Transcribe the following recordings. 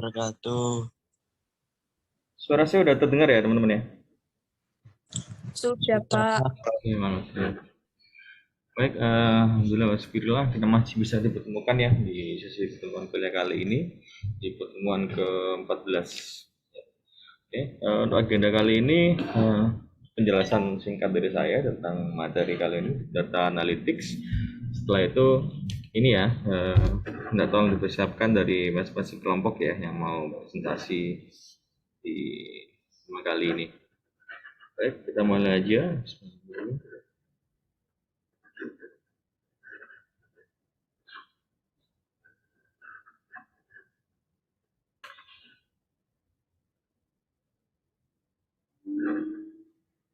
wabarakatuh. Suara saya udah terdengar ya teman-teman ya? Sudah, Pak. Oke, mantap. Baik, alhamdulillah wasyukurillah kita masih bisa dipertemukan ya di sesi pertemuan kuliah kali ini di pertemuan ke-14. Oke, untuk agenda kali ini penjelasan singkat dari saya tentang materi kali ini, data analytics. Setelah itu ini ya, minta tolong dipersiapkan dari masing-masing kelompok ya yang mau presentasi di tema kali ini. Baik, kita mulai aja.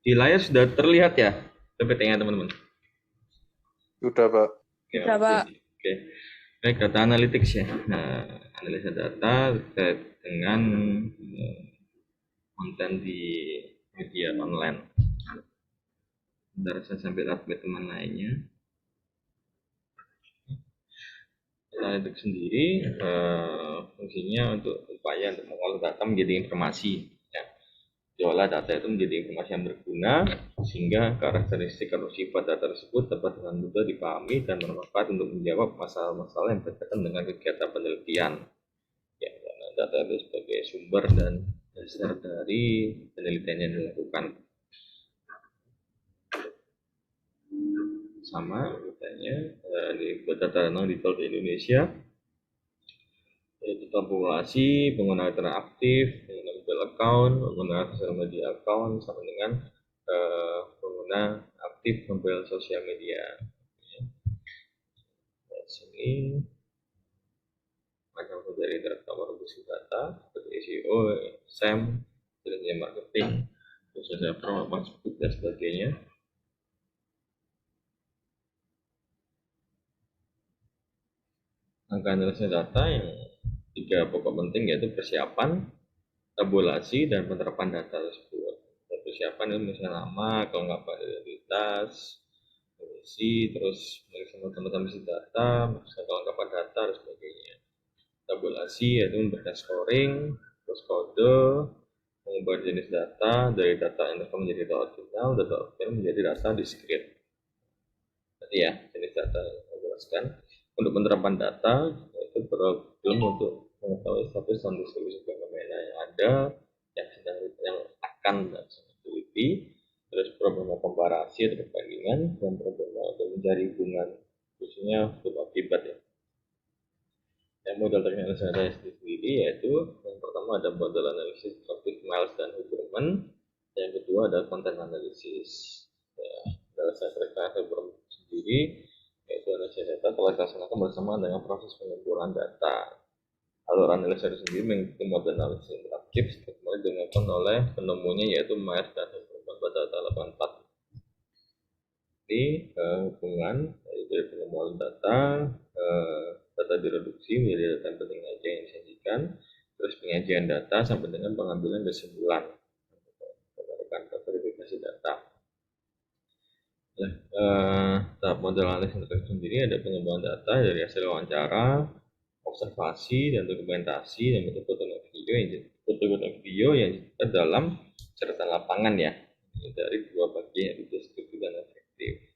Di layar sudah terlihat ya PPT-nya teman-teman? Sudah, Pak. Sudah, Pak. Oke. Baik, data analytics ya. Nah, analisa data terkait dengan konten di media online. Bentar saya sambil update teman lainnya. Analytics sendiri fungsinya untuk upaya untuk mengolah data menjadi informasi. Diolah data itu menjadi informasi yang berguna sehingga karakteristik atau sifat data tersebut dapat dengan mudah dipahami dan bermanfaat untuk menjawab masalah-masalah yang berkaitan dengan kegiatan penelitian. Ya, karena data itu sebagai sumber dan dasar dari penelitian yang dilakukan. Sama misalnya di data analytical di Indonesia, yaitu tabulasi, pengguna internet aktif, pengguna Google account, pengguna sosial media account, sama dengan pengguna aktif mobile sosial media. Sini macam dari internet data seperti SEO, SEM, strategi marketing, social promotion, Facebook dan sebagainya. Angka analisa data yang tiga pokok penting yaitu persiapan, tabulasi, dan penerapan data tersebut. Persiapan itu misalnya nama, kelengkapan identitas, komisi, terus sama teman-teman isi data, misalnya kelengkapan data dan sebagainya. Tabulasi yaitu memberikan scoring, terus kode, mengubah jenis data dari data yang menjadi data ordinal, data ordinal menjadi data discrete. Tadi ya jenis data yang saya jelaskan. Untuk penerapan data itu problem untuk mengetahui status dan distribusi fenomena yang ada, yang sedang, yang akan dan sedang diteliti, terus problem komparasi atau perbandingan, dan problem untuk mencari hubungan khususnya sebab akibat ya. Yang model teknik saya sendiri yaitu yang pertama ada model analisis traffic miles dan hubungan, yang kedua ada konten analisis. Ya, saya sendiri yaitu analisa data telah dilaksanakan bersama dengan proses pengumpulan data. Alur analisa itu sendiri mengikuti model analisis interaktif kemudian dilakukan oleh penemunya yaitu Myers dan Hubungan pada data 84. Ini hubungan dari penemuan data, data direduksi menjadi data yang penting aja yang disajikan, terus penyajian data sampai dengan pengambilan kesimpulan berdasarkan verifikasi data. Tahap model analisis interaktif sendiri ada pengembangan data dari hasil wawancara, observasi, dan dokumentasi dan foto dan video yang dalam catatan lapangan ya dari dua bagian yaitu deskriptif dan efektif.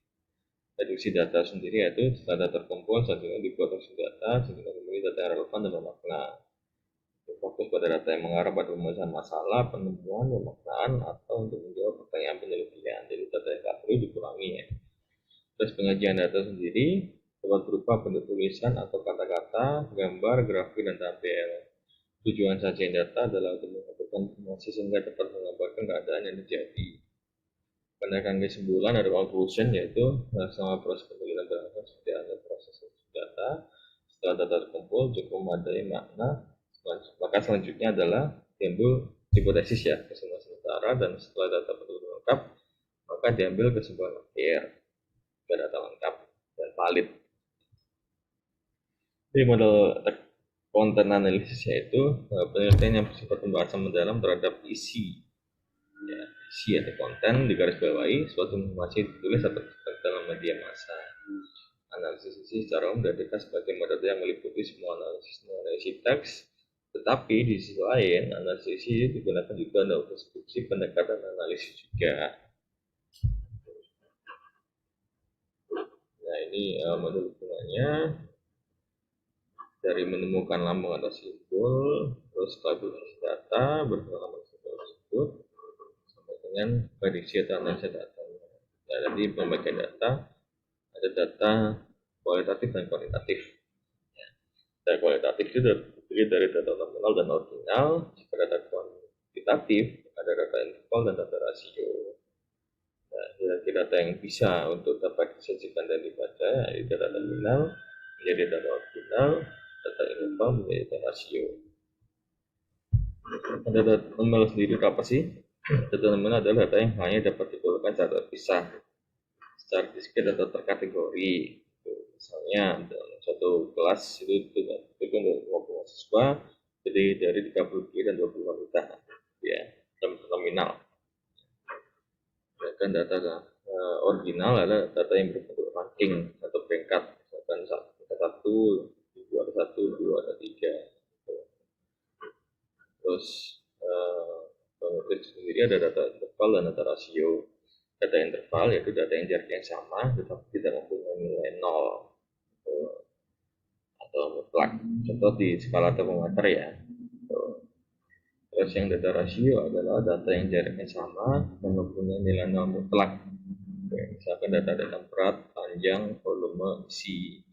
Reduksi data sendiri yaitu setelah data terkumpul selanjutnya dibuat reduksi data sehingga memilih data yang relevan dan bermakna. Fokus pada data yang mengarah pada pemecahan masalah, penemuan, pemaknaan, atau untuk menjawab pertanyaan penelitian. Jadi data yang tak perlu dikurangi ya. Terus penyajian data sendiri dapat berupa bentuk tulisan atau kata-kata, gambar, grafik, dan tabel. Tujuan sajian data adalah untuk mengumpulkan informasi sehingga dapat menggambarkan keadaan yang terjadi. Menaikkan kesimpulan atau conclusion yaitu selama proses penelitian berlangsung seperti ada proses data. Setelah data terkumpul cukup memadai makna, maka selanjutnya adalah timbul hipotesis ya, kesimpulan sementara, dan setelah data betul lengkap maka diambil kesimpulan akhir. Data lengkap dan valid. Jadi model konten analisis yaitu penelitian yang bersifat pembahasan mendalam terhadap isi ya, isi atau konten digarisbawahi suatu informasi ditulis atau dalam media massa. Analisis isi secara umum didapatkan sebagai metode yang meliputi semua analisis mengenai isi teks, Tetapi di sisi lain, analisis ini digunakan juga untuk konstruksi pendekatan analisis juga. Nah, ini modul hubungannya dari menemukan lambang atau simbol, terus stabilitas data bersama simbol tersebut, sampai dengan prediksi atau analisa data. Nah, tadi pembagian data, ada data kualitatif dan kuantitatif. Data kualitatif itu terdiri dari data nominal dan ordinal. Jika data kuantitatif, ada data interval dan data rasio. Nah, kira-kira data yang bisa untuk dapat disajikan dan dibaca, yaitu data nominal menjadi data ordinal, data interval menjadi data rasio. Data nominal sendiri apa sih? Data nominal adalah data yang hanya dapat dikeluarkan secara terpisah, secara diskret atau terkategori. Misalnya dalam satu kelas itu untuk 20 siswa, jadi dari 30 pria dan 20 wanita, ya, nominal. Sedangkan data original adalah data yang berbentuk ranking atau peringkat, misalkan satu, dua ada satu, dua ada tiga. Terus sendiri ada data interval dan data rasio. Data interval yaitu data yang jaraknya sama tetapi tidak mempunyai nilai 0 atau mutlak. Contoh di skala termometer ya. Terus yang data rasio adalah data yang jaraknya sama dan mempunyai nilai 0 mutlak. Misalkan data berat, panjang, volume, isi.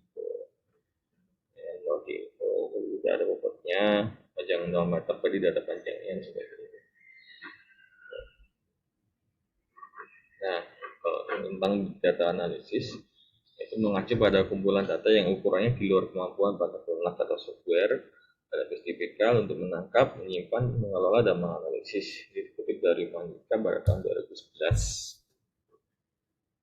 Tidak ada bobotnya, panjang 0 meter pada data panjangnya sebagainya. Nah, kalau tentang data analisis, itu mengacu pada kumpulan data yang ukurannya di luar kemampuan pada perangkat atau software database tipikal untuk menangkap, menyimpan, mengelola, dan menganalisis. Dikutip dari Manika pada tahun 2011.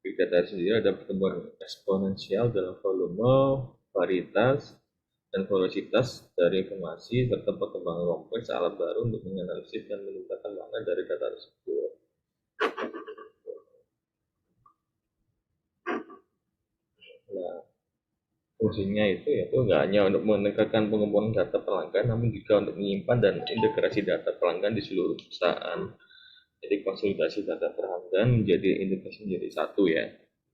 Big data sendiri ada pertumbuhan eksponensial dalam volume, varietas, dan velocitas dari informasi serta perkembangan kompleks alat baru untuk menganalisis dan menentukan makna dari data tersebut. Nah, fungsinya itu yaitu nggak hanya untuk meningkatkan pengumpulan data pelanggan, namun juga untuk menyimpan dan integrasi data pelanggan di seluruh perusahaan. Jadi konsolidasi data pelanggan menjadi integrasi menjadi satu ya.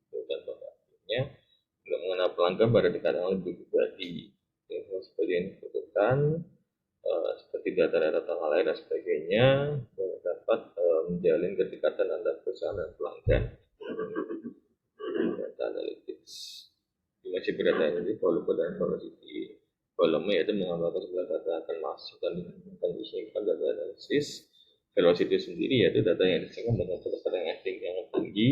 Dan pengertiannya untuk mengenal pelanggan pada tingkatan yang lebih pribadi. Seperti yang dibutuhkan, seperti data-data tanggal lahir dan sebagainya, dapat menjalin kedekatan antara perusahaan dan pelanggan. Data analytics. Masih berdata ini volume dan velocity. Volume yaitu menggambarkan sebuah data akan masuk dan disimpan data analisis. Velocity sendiri yaitu data yang disimpan dengan kecepatan yang tinggi,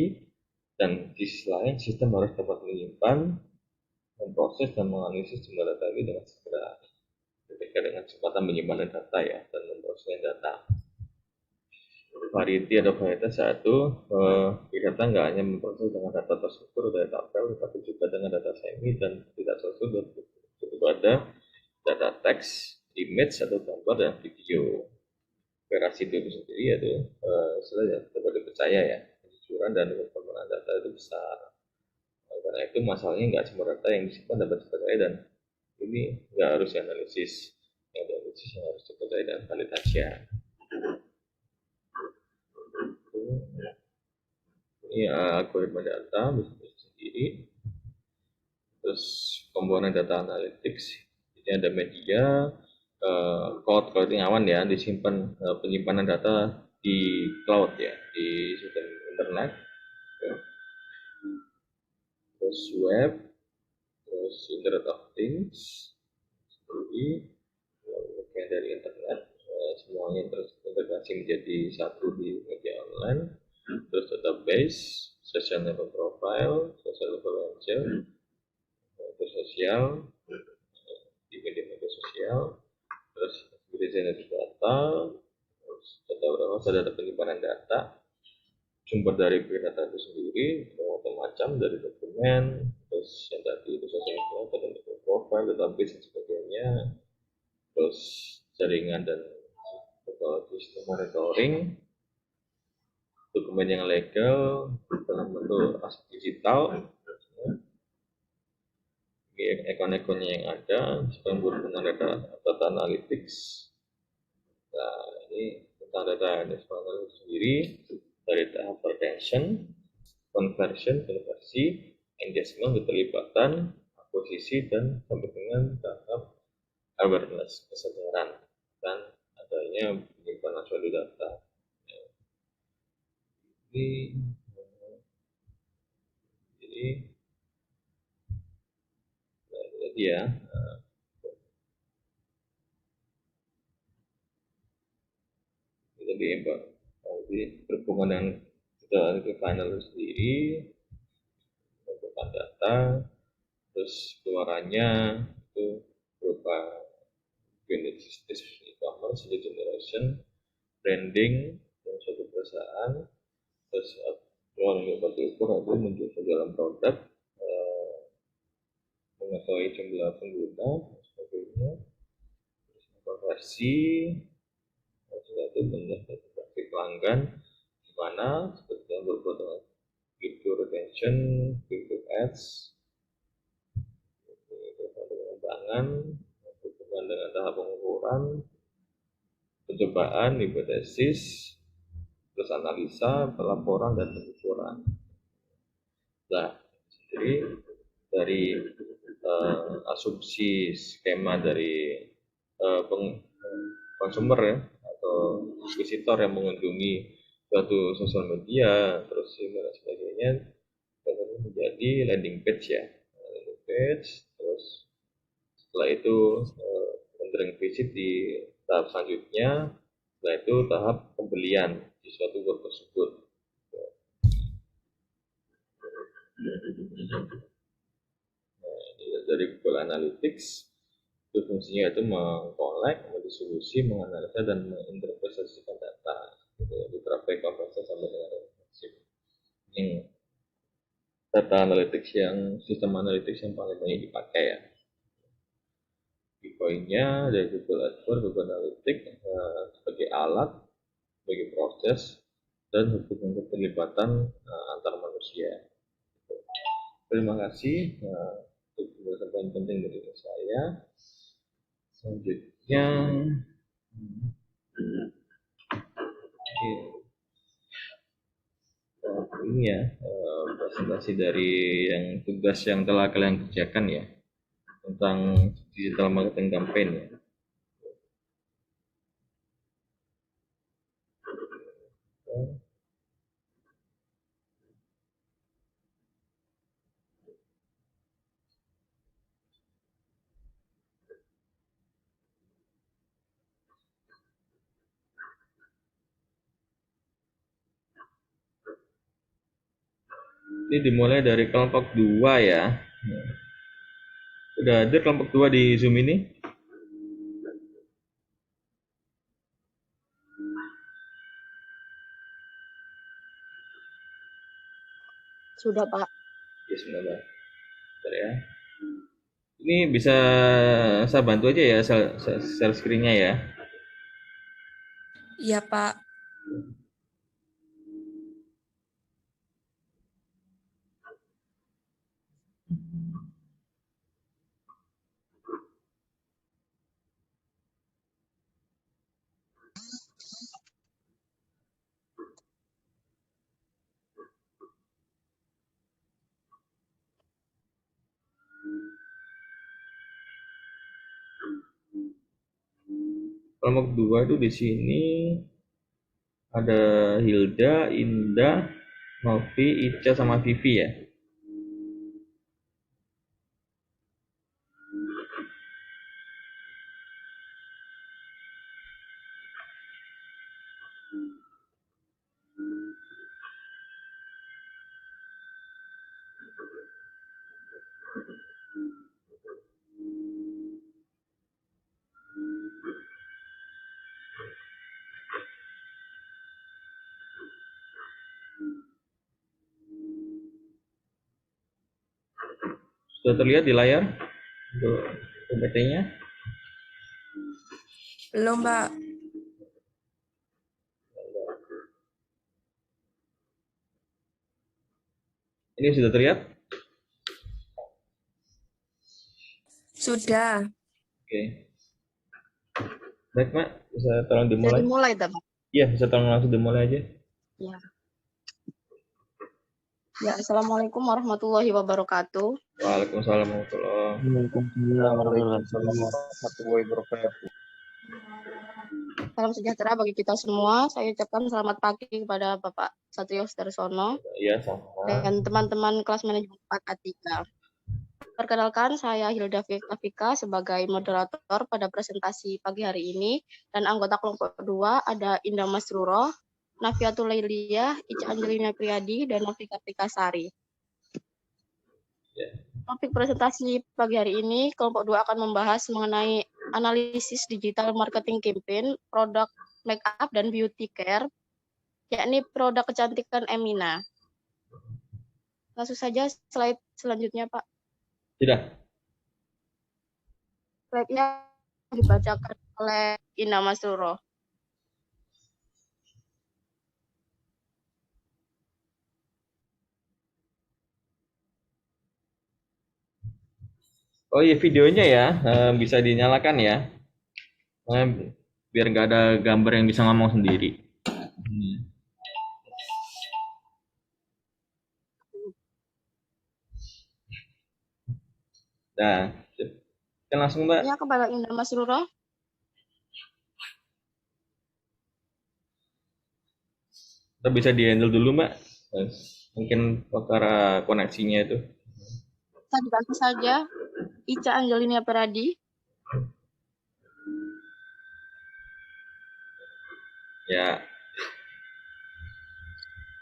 dan di sisi lain sistem harus dapat menyimpan, memproses dan menganalisis jumlah data ini dengan segera. Ketika dengan kecepatan menyimpan data ya dan memproses data. Variety atau varietas satu, data nggak hanya memproses dengan data terstruktur dari tabel, tetapi juga dengan data semi dan tidak terstruktur. Itu ada data teks, image atau gambar dan video. Veracity itu sendiri yaitu istilahnya dapat dipercaya ya, kejujuran dan kebenaran data itu besar. Karena itu masalahnya nggak semua data yang disimpan dapat dipercaya, dan ini nggak harus dianalisis. Yang dianalisis yang harus dipercaya dan valid saja. Ini algoritma data sendiri. Terus komponen data analytics, ini ada media, cloud clouding awan ya, disimpan penyimpanan data di cloud ya, di sistem internet. Terus web, terus Internet of Things, seperti bagian dari internet, semuanya terus integrasi menjadi satu di media online. Terus database, social network profile, social level angel, media sosial, di media sosial, terus desain data, terus data warehouse, ada penyimpanan data, sumber dari data itu sendiri, macam-macam dari dokumen, terus yang tadi itu social network profile, database dan sebagainya, terus jaringan dan sistem monitoring, dokumen yang legal dalam bentuk aset digital, ekon-ekonnya yang ada, sekarang berhubungan data analytics, Nah, ini tentang data analysis sendiri dari tahap retention, konversi, engagement, keterlibatan, akuisisi, dan sampai dengan tahap awareness, kesadaran dan adanya penyimpanan suatu data. Jadi ya, jadi berhubungan dengan data final sendiri, bentukan data, terus keluarannya itu berupa business e-commerce, lead generation, branding, dan suatu perusahaan, terus keluaran dapat diukur itu menjadi dalam produk, mengetahui jumlah pengguna, dan sebagainya, terus konversi, itu bentuk konversi pelanggan, di mana seperti yang berbuat dengan video retention, video ads, pengembangan, berhubungan dengan tahap pengukuran, percobaan, hipotesis, terus analisa, pelaporan, dan pengukuran. Nah, jadi dari asumsi skema dari konsumer ya, atau visitor yang mengunjungi suatu sosial media, terus dan sebagainya, menjadi landing page ya, landing page, terus setelah itu rendering visit di tahap selanjutnya, setelah itu tahap pembelian di suatu web tersebut. Nah, dari Google Analytics itu fungsinya itu mengkolek, mendistribusi, menganalisa, dan menginterpretasikan data. Gitu, diterapkan kompresi sampai dengan refleksif. Ini data analytics yang sistem analytics yang paling banyak dipakai ya. Di poinnya dari Google AdWords, Google Analytics sebagai alat, sebagai proses, dan hubungan keterlibatan antar manusia. Terima kasih untuk penjelasan penting dari saya. Selanjutnya ini ya presentasi dari yang tugas yang telah kalian kerjakan ya tentang digital marketing campaign ya. Ini dimulai dari kelompok 2 ya. Udah ada kelompok 2 di Zoom ini? Sudah, Pak. Ya, sudah, Pak. Bentar ya. Ini bisa saya bantu aja ya share screen-nya ya. Iya, Pak. Kelompok 2 itu di sini ada Hilda, Indah, Novi, Ica, sama Vivi ya. Sudah terlihat di layar untuk PPT-nya? Belum, Pak. Ini sudah terlihat? Sudah. Oke. Baik, Mak. Bisa tolong Bisa dimulai? dimulai, dah, Pak. Iya, bisa tolong langsung dimulai aja. Ya. Ya, Assalamualaikum warahmatullahi wabarakatuh. Waalaikumsalam warahmatullahi. Waalaikumsalam warahmatullahi wabarakatuh. Salam sejahtera bagi kita semua. Saya ucapkan selamat pagi kepada Bapak Satrio Sudarsono Iya, sama. dan teman-teman kelas manajemen 4A3. Perkenalkan, saya Hilda Fika sebagai moderator pada presentasi pagi hari ini, dan anggota kelompok 2 ada Indah Masruroh, Nafiatul Lailiyah, Ica Angelina Priyadi, dan Novi Kartika Sari. Topik presentasi pagi hari ini, kelompok 2 akan membahas mengenai analisis digital marketing campaign, produk make up dan beauty care, yakni produk kecantikan Emina. Langsung saja slide selanjutnya, Pak. Tidak. Slide-nya dibacakan oleh Indah Masruroh. Oh iya, videonya ya, bisa dinyalakan ya. Biar nggak ada gambar yang bisa ngomong sendiri. Nah, kita langsung, Mbak. Ya, kepada Indah Masruroh. Kita bisa di-handle dulu, Mbak. Mungkin perkara koneksinya itu. Kita dibantu saja Ica Angelina Priyadi. Ya,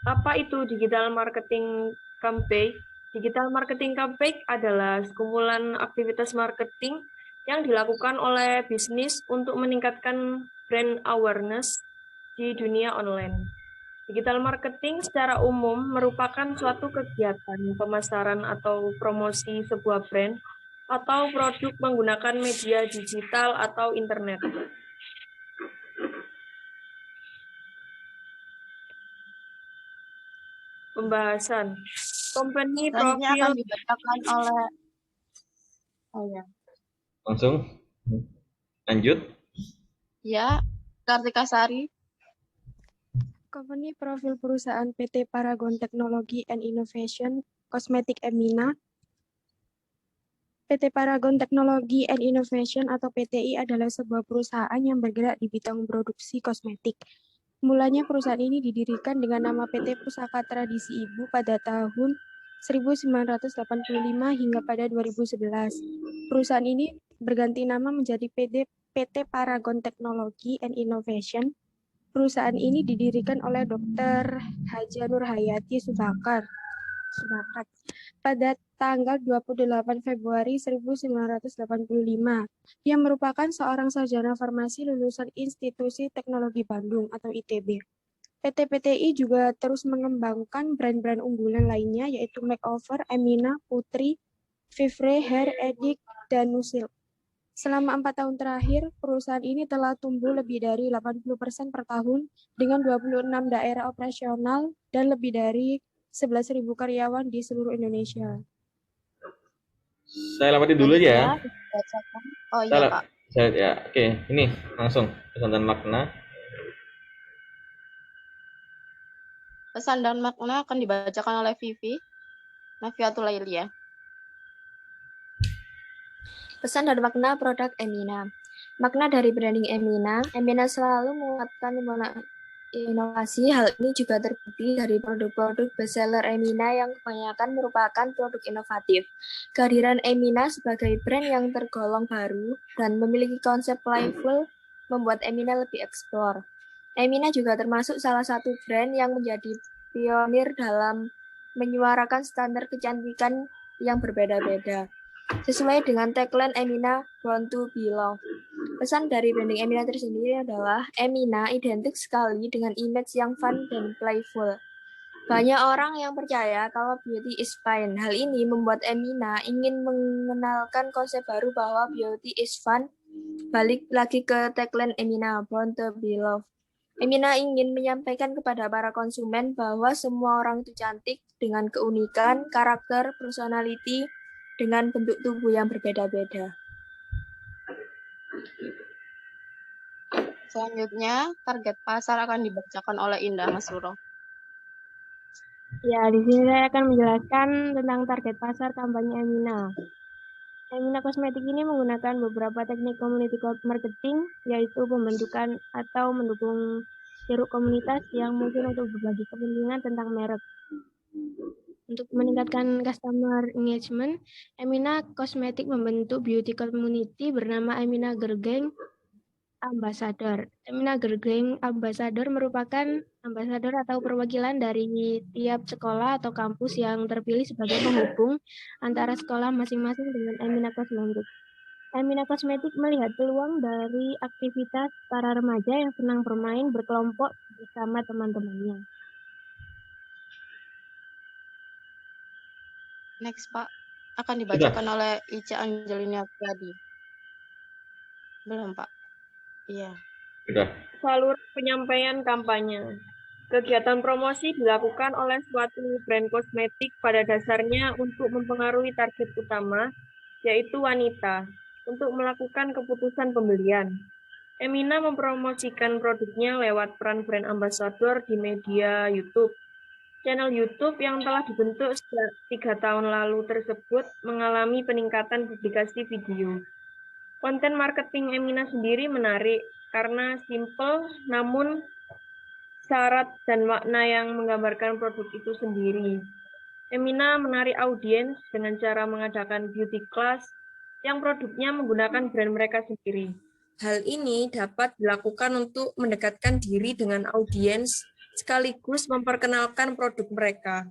Apa itu digital marketing campaign? Digital marketing campaign adalah sekumpulan aktivitas marketing yang dilakukan oleh bisnis untuk meningkatkan brand awareness di dunia online. Digital marketing secara umum merupakan suatu kegiatan pemasaran atau promosi sebuah brand atau produk menggunakan media digital atau internet. Pembahasan. Company Selanjutnya akan profil. dibacakan oleh langsung lanjut. ya, Kartika Sari. Company profil perusahaan PT Paragon Technology and Innovation Kosmetik Emina. PT Paragon Technology and Innovation atau PTI adalah sebuah perusahaan yang bergerak di bidang produksi kosmetik. Mulanya perusahaan ini didirikan dengan nama PT Pusaka Tradisi Ibu pada tahun 1985 hingga pada 2011. Perusahaan ini berganti nama menjadi PT Paragon Technology and Innovation. Perusahaan ini didirikan oleh Dr. Haja Nur Hayati Subakat pada tanggal 28 Februari 1985. Dia merupakan seorang sarjana farmasi lulusan Institusi Teknologi Bandung atau ITB. PT PTI juga terus mengembangkan brand-brand unggulan lainnya yaitu Makeover, Emina, Putri, Vivre, Hair, Edict, dan Nusil. Selama 4 tahun terakhir, perusahaan ini telah tumbuh lebih dari 80% per tahun dengan 26 daerah operasional dan lebih dari 11.000 karyawan di seluruh Indonesia. Saya lewati dulu ya. Oh iya, Pak. Ya, oke. Ini langsung pesan dan makna. Pesan dan makna akan dibacakan oleh Vivi Nafiatul Lailiyah. Pesan dan makna produk Emina. Makna dari branding Emina, Emina selalu menguatkan inovasi. Hal ini juga terbukti dari produk-produk bestseller Emina yang kebanyakan merupakan produk inovatif. Kehadiran Emina sebagai brand yang tergolong baru dan memiliki konsep playful membuat Emina lebih eksplor. Emina juga termasuk salah satu brand yang menjadi pionir dalam menyuarakan standar kecantikan yang berbeda-beda. Sesuai dengan tagline Emina, Born to be Loved. Pesan dari branding Emina tersendiri adalah Emina identik sekali dengan image yang fun dan playful. Banyak orang yang percaya kalau beauty is fine. Hal ini membuat Emina ingin mengenalkan konsep baru bahwa beauty is fun. Balik lagi ke tagline Emina, Born to be Loved. Emina ingin menyampaikan kepada para konsumen bahwa semua orang itu cantik dengan keunikan, karakter, personality, dengan bentuk tubuh yang berbeda-beda. Selanjutnya, target pasar akan dibacakan oleh Indah Masruro. Ya, di sini saya akan menjelaskan tentang target pasar kampanye Emina. Emina Kosmetik ini menggunakan beberapa teknik community marketing, yaitu pembentukan atau mendukung ceruk komunitas yang mungkin untuk berbagi kepentingan tentang merek. Untuk meningkatkan customer engagement, Emina Kosmetik membentuk beauty community bernama Emina Girl Gang Ambassador. Emina Girl Gang Ambassador merupakan ambasador atau perwakilan dari tiap sekolah atau kampus yang terpilih sebagai penghubung antara sekolah masing-masing dengan Emina Kosmetik. Emina Kosmetik melihat peluang dari aktivitas para remaja yang senang bermain berkelompok bersama teman-temannya. Next, Pak. Akan dibacakan oleh Ica Angelina Priadi. Belum, Pak. Iya. Sudah. Saluran penyampaian kampanye. Kegiatan promosi dilakukan oleh suatu brand kosmetik pada dasarnya untuk mempengaruhi target utama, yaitu wanita, untuk melakukan keputusan pembelian. Emina mempromosikan produknya lewat peran brand ambassador di media YouTube. Channel YouTube yang telah dibentuk sejak 3 tahun lalu tersebut mengalami peningkatan publikasi video. Konten marketing Emina sendiri menarik karena simple namun syarat dan makna yang menggambarkan produk itu sendiri. Emina menarik audiens dengan cara mengadakan beauty class yang produknya menggunakan brand mereka sendiri. Hal ini dapat dilakukan untuk mendekatkan diri dengan audiens sekaligus memperkenalkan produk mereka.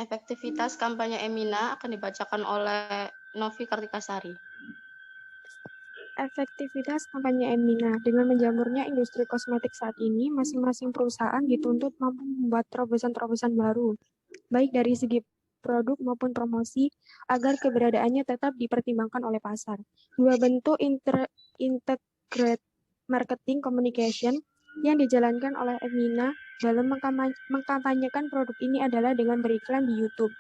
Efektivitas kampanye Emina akan dibacakan oleh Novi Kartikasari. Efektivitas kampanye Emina. Dengan menjamurnya industri kosmetik saat ini, masing-masing perusahaan dituntut mampu membuat terobosan-terobosan baru, baik dari segi produk maupun promosi, agar keberadaannya tetap dipertimbangkan oleh pasar. Dua bentuk integrated marketing communication yang dijalankan oleh Emina dalam mengkampanyekan produk ini adalah dengan beriklan di YouTube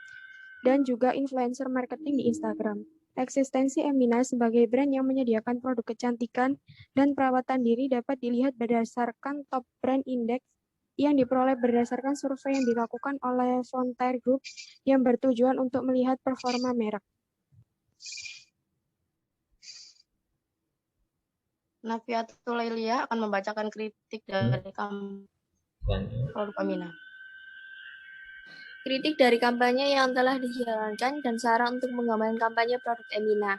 dan juga influencer marketing di Instagram. Eksistensi Emina sebagai brand yang menyediakan produk kecantikan dan perawatan diri dapat dilihat berdasarkan top brand index yang diperoleh berdasarkan survei yang dilakukan oleh Frontier Group yang bertujuan untuk melihat performa merek. Nafiatul Lailia akan membacakan kritik dari produk Emina. Kritik dari kampanye yang telah dijalankan dan saran untuk mengembangkan kampanye produk Emina.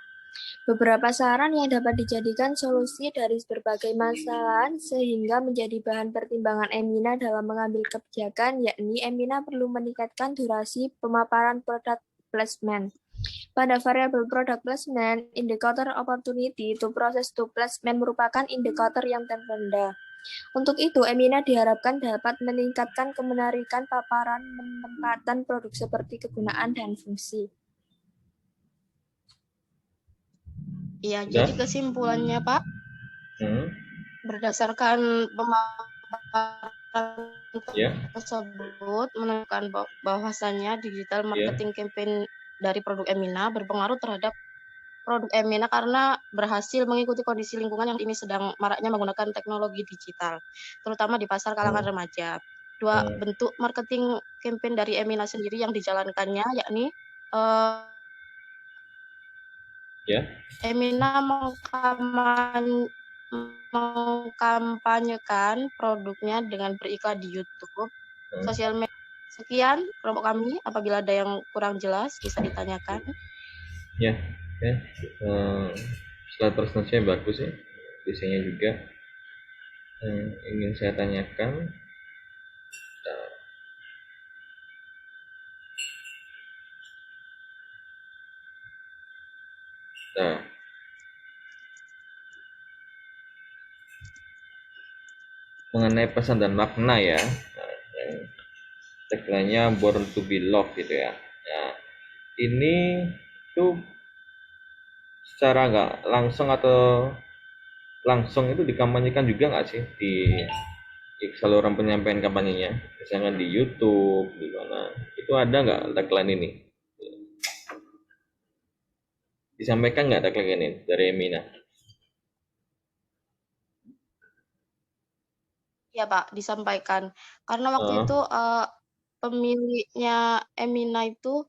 Beberapa saran yang dapat dijadikan solusi dari berbagai masalah sehingga menjadi bahan pertimbangan Emina dalam mengambil kebijakan, yakni Emina perlu meningkatkan durasi pemaparan product placement. Pada variabel product placement, indikator opportunity to process to placement merupakan indikator yang terendah. Untuk itu, Emina diharapkan dapat meningkatkan kemenarikan paparan penempatan produk seperti kegunaan dan fungsi. Iya, jadi kesimpulannya, Pak, berdasarkan pemaparan tersebut menunjukkan bahwasannya digital marketing campaign dari produk Emina berpengaruh terhadap produk Emina karena berhasil mengikuti kondisi lingkungan yang ini sedang maraknya menggunakan teknologi digital, terutama di pasar kalangan remaja. Dua bentuk marketing campaign dari Emina sendiri yang dijalankannya, yakni Emina mengkampanyekan produknya dengan beriklan di YouTube, sosial media. Sekian kelompok kami. Apabila ada yang kurang jelas bisa ditanyakan. Ya, slide presentasinya bagus ya, desainnya juga. Ingin saya tanyakan. Nah, mengenai pesan dan makna ya, tagline-nya Born to be Loved gitu ya. Nah, ini tuh secara nggak langsung atau langsung itu dikampanyekan juga nggak sih di saluran penyampaian kampanyenya, misalnya di YouTube, di mana itu ada nggak tagline ini Disampaikan nggak tagline ini dari Emina? Ya Pak, disampaikan. Karena waktu Oh. itu pemiliknya Emina itu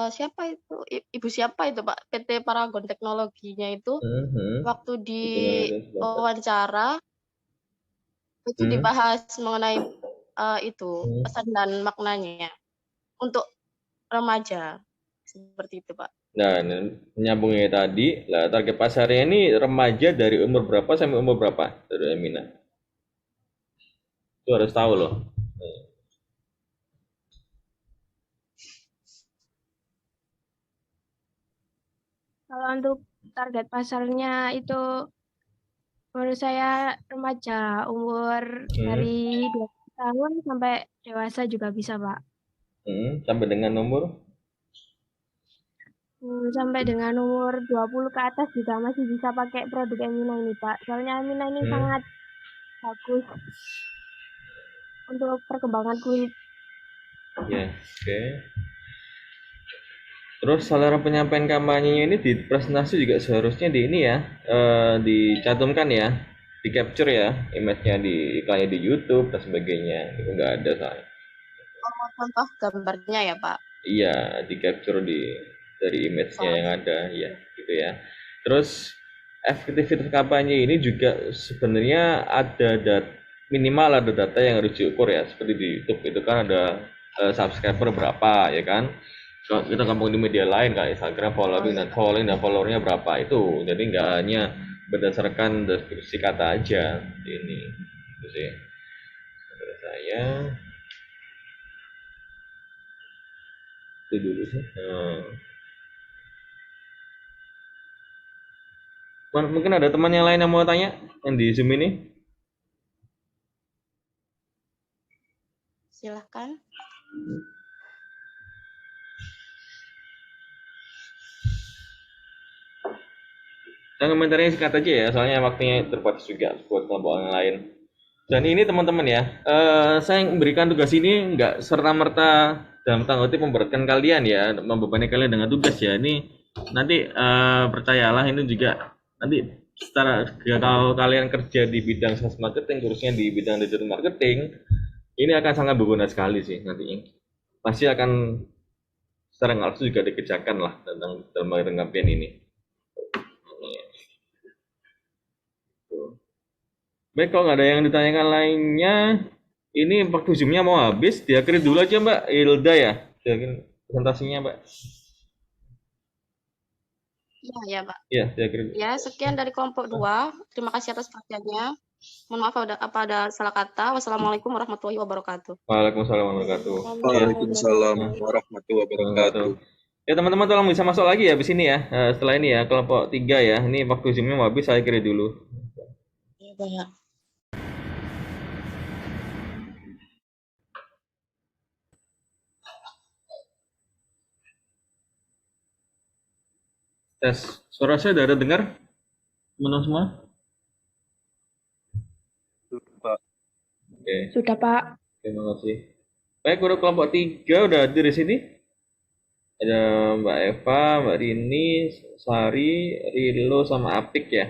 siapa itu? Ibu siapa itu Pak? PT Paragon Teknologinya itu waktu di wawancara itu dibahas mengenai itu pesan dan maknanya untuk remaja seperti itu Pak. Nah, menyambungnya tadi, lah target pasarnya ini remaja dari umur berapa sampai umur berapa dari Emina? Itu harus tahu loh. Kalau untuk target pasarnya itu menurut saya remaja umur dari 20 tahun sampai dewasa juga bisa, Pak. Sampai dengan umur? Sampai dengan umur 20 ke atas juga masih bisa pakai produk Emina ini, Pak. Soalnya Emina ini sangat bagus untuk perkembangan kulit. Ya, oke. Terus saluran penyampaian kampanyenya ini di presentasi juga seharusnya di ini ya, dicantumkan ya, di capture ya, image-nya di iklannya di YouTube dan sebagainya. Itu nggak ada soalnya. Contoh gambarnya ya Pak? Iya, di capture dari image-nya yang ada, ya gitu ya. Terus efektivitas kampanye ini juga sebenarnya minimal ada data yang harus diukur ya, seperti di YouTube itu kan ada subscriber berapa ya kan. Kalau kita ngomong di media lain kayak Instagram following dan followernya berapa itu, jadi nggak hanya berdasarkan deskripsi kata aja ini, itu sih menurut saya. Itu dulu sih. Mungkin ada teman yang lain yang mau tanya yang di Zoom ini? Silahkan. Dan komentarnya singkat aja ya, soalnya waktunya terbatas juga buat kelompok yang lain. Dan ini teman-teman ya, saya memberikan tugas ini nggak serta-merta dalam tanggung jawab memberatkan kalian ya, membebani kalian dengan tugas ya. Ini nanti percayalah ini juga nanti kalau kalian kerja di bidang sales marketing, khususnya di bidang digital marketing, ini akan sangat berguna sekali sih nantinya. Pasti akan secara nggak langsung juga dikerjakan lah tentang dalam marketing campaign ini. Baik, kalau nggak ada yang ditanyakan lainnya, ini waktu Zoom-nya mau habis, diakhiri dulu aja Mbak Hilda ya, diakhiri presentasinya Mbak. Iya ya Pak. Iya, diakhiri. Ya, sekian dari kelompok 2. Terima kasih atas perhatiannya. Mohon maaf apa ada salah kata. Wassalamualaikum warahmatullahi wabarakatuh. Waalaikumsalam warahmatullahi wabarakatuh. Waalaikumsalam warahmatullahi wabarakatuh. Ya teman-teman tolong bisa masuk lagi ya di sini ya. Setelah ini ya kelompok 3 ya. Ini waktu Zoom-nya mau habis, saya akhiri dulu. Iya Pak. Tes, suara saya udah ada dengar? Teman-teman semua? Pak. Oke. Sudah, Pak. Terima kasih. Baik, udah kelompok 3 udah hadir di sini. Ada Mbak Eva, Mbak Rini, Sari, Rilo, sama Apik ya.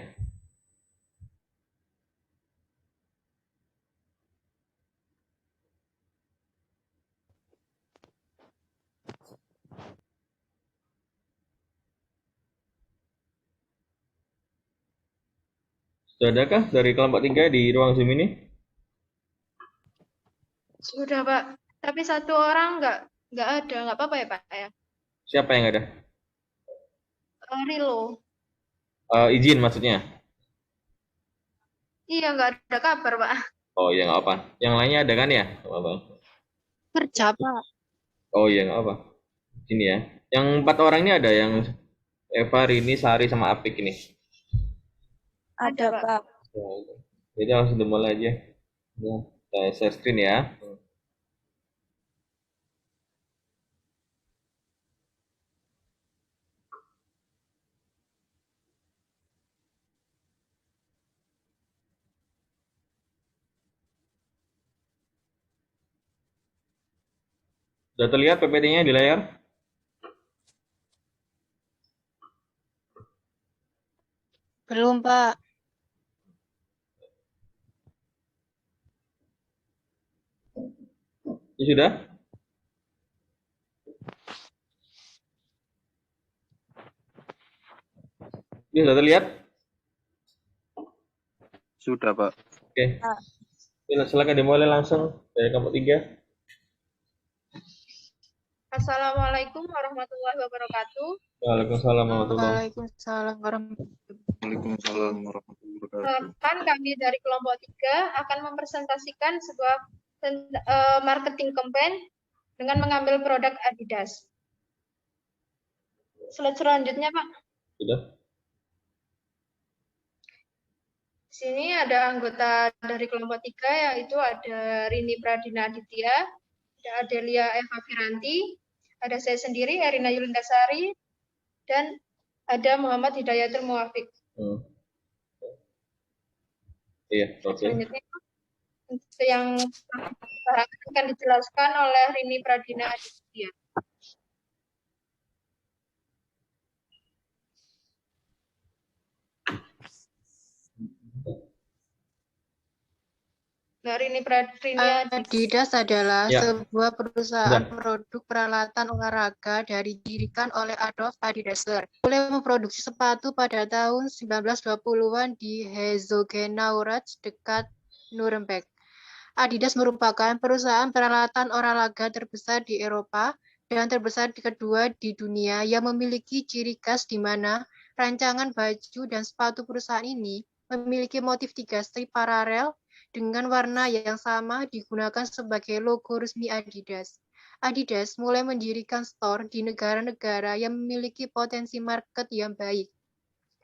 Sudah adakah dari kelompok 3 di ruang Zoom ini? Sudah, Pak. Tapi satu orang nggak ada, nggak apa-apa ya, Pak ya? Siapa yang ada? Rilo. Izin maksudnya? Iya, nggak ada kabar, Pak. Oh ya nggak apa. Yang lainnya ada kan ya? Nggak apa. Kerja Pak. Oh iya nggak apa. Sini ya. Yang 4 orang ini ada yang Eva, Rini, Sari, sama Apik ini. Ada, Pak. Jadi langsung dimulai aja. Ya, saya share screen ya. Sudah terlihat PPT-nya di layar? Belum, Pak. Ini sudah? Ini sudah terlihat? Sudah, Pak. Oke. Silakan dimulai langsung dari kelompok 3. Assalamualaikum warahmatullahi wabarakatuh. Waalaikumsalam warahmatullahi. Waalaikumsalam warahmatullahi Waalaikumsalam warahmatullahi wabarakatuh. Perkenalkan, kami dari kelompok 3 akan mempresentasikan sebuah marketing campaign dengan mengambil produk Adidas. Slide selanjutnya, Pak. Sudah? Di sini ada anggota dari kelompok 3, yaitu ada Rini Pradina Aditya, ada Adelia Eva Firanti, ada saya sendiri, Erina Yulindasari, dan ada Muhammad Hidayatul Muwafiq. Iya, oke. Selanjutnya, yang akan dijelaskan oleh Rini Pradina Aditya. Nah, Rini Pradina Adidas adalah Ya. sebuah perusahaan Sudah. produk peralatan olahraga dari didirikan oleh Adolf Adidas. Mulai memproduksi sepatu pada tahun 1920-an di Herzogenaurach dekat Nuremberg. Adidas merupakan perusahaan peralatan olahraga terbesar di Eropa dan terbesar kedua di dunia yang memiliki ciri khas di mana rancangan baju dan sepatu perusahaan ini memiliki motif 3 strip paralel dengan warna yang sama digunakan sebagai logo resmi Adidas. Adidas mulai mendirikan store di negara-negara yang memiliki potensi market yang baik.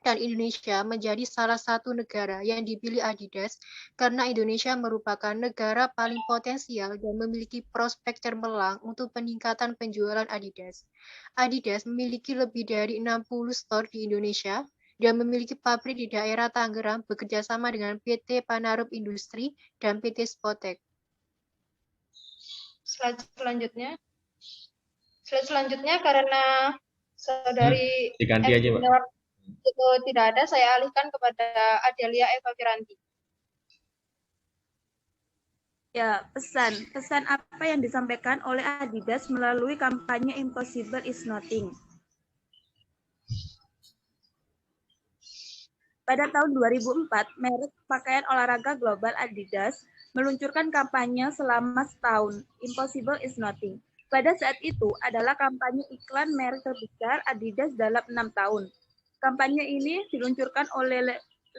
Dan Indonesia menjadi salah satu negara yang dipilih Adidas karena Indonesia merupakan negara paling potensial dan memiliki prospek cemerlang untuk peningkatan penjualan Adidas. Adidas memiliki lebih dari 60 store di Indonesia dan memiliki pabrik di daerah Tangerang bekerja sama dengan PT Panarup Industri dan PT Spotek. Slide selanjutnya karena saudari Diganti aja, Pak. itu tidak ada, saya alihkan kepada Adelia Eva Firanti. Ya, pesan apa yang disampaikan oleh Adidas melalui kampanye Impossible is Nothing. Pada tahun 2004, merek pakaian olahraga global Adidas meluncurkan kampanye selama setahun, Impossible is Nothing. Pada saat itu adalah kampanye iklan merek terbesar Adidas dalam 6 tahun. Kampanye ini diluncurkan oleh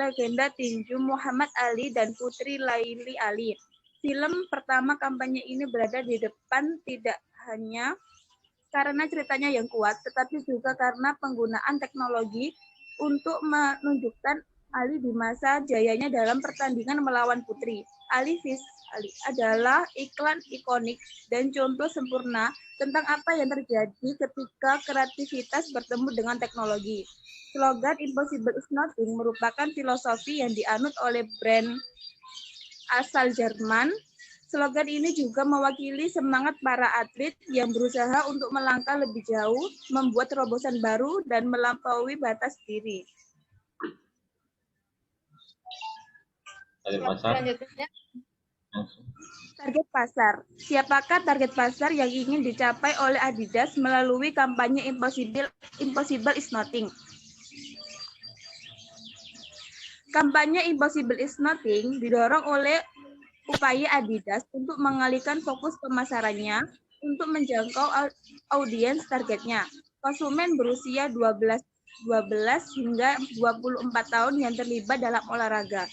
legenda tinju Muhammad Ali dan putri Laili Ali. Film pertama kampanye ini berada di depan tidak hanya karena ceritanya yang kuat, tetapi juga karena penggunaan teknologi untuk menunjukkan Ali di masa jayanya dalam pertandingan melawan putri. Ali adalah iklan ikonik dan contoh sempurna tentang apa yang terjadi ketika kreativitas bertemu dengan teknologi. Slogan Impossible is Nothing merupakan filosofi yang dianut oleh brand asal Jerman. Slogan ini juga mewakili semangat para atlet yang berusaha untuk melangkah lebih jauh, membuat terobosan baru, dan melampaui batas diri. Target pasar. Siapakah target pasar yang ingin dicapai oleh Adidas melalui kampanye Impossible is Nothing? Kampanye Impossible is Nothing didorong oleh upaya Adidas untuk mengalihkan fokus pemasarannya untuk menjangkau audiens targetnya, konsumen berusia 12 hingga 24 tahun yang terlibat dalam olahraga.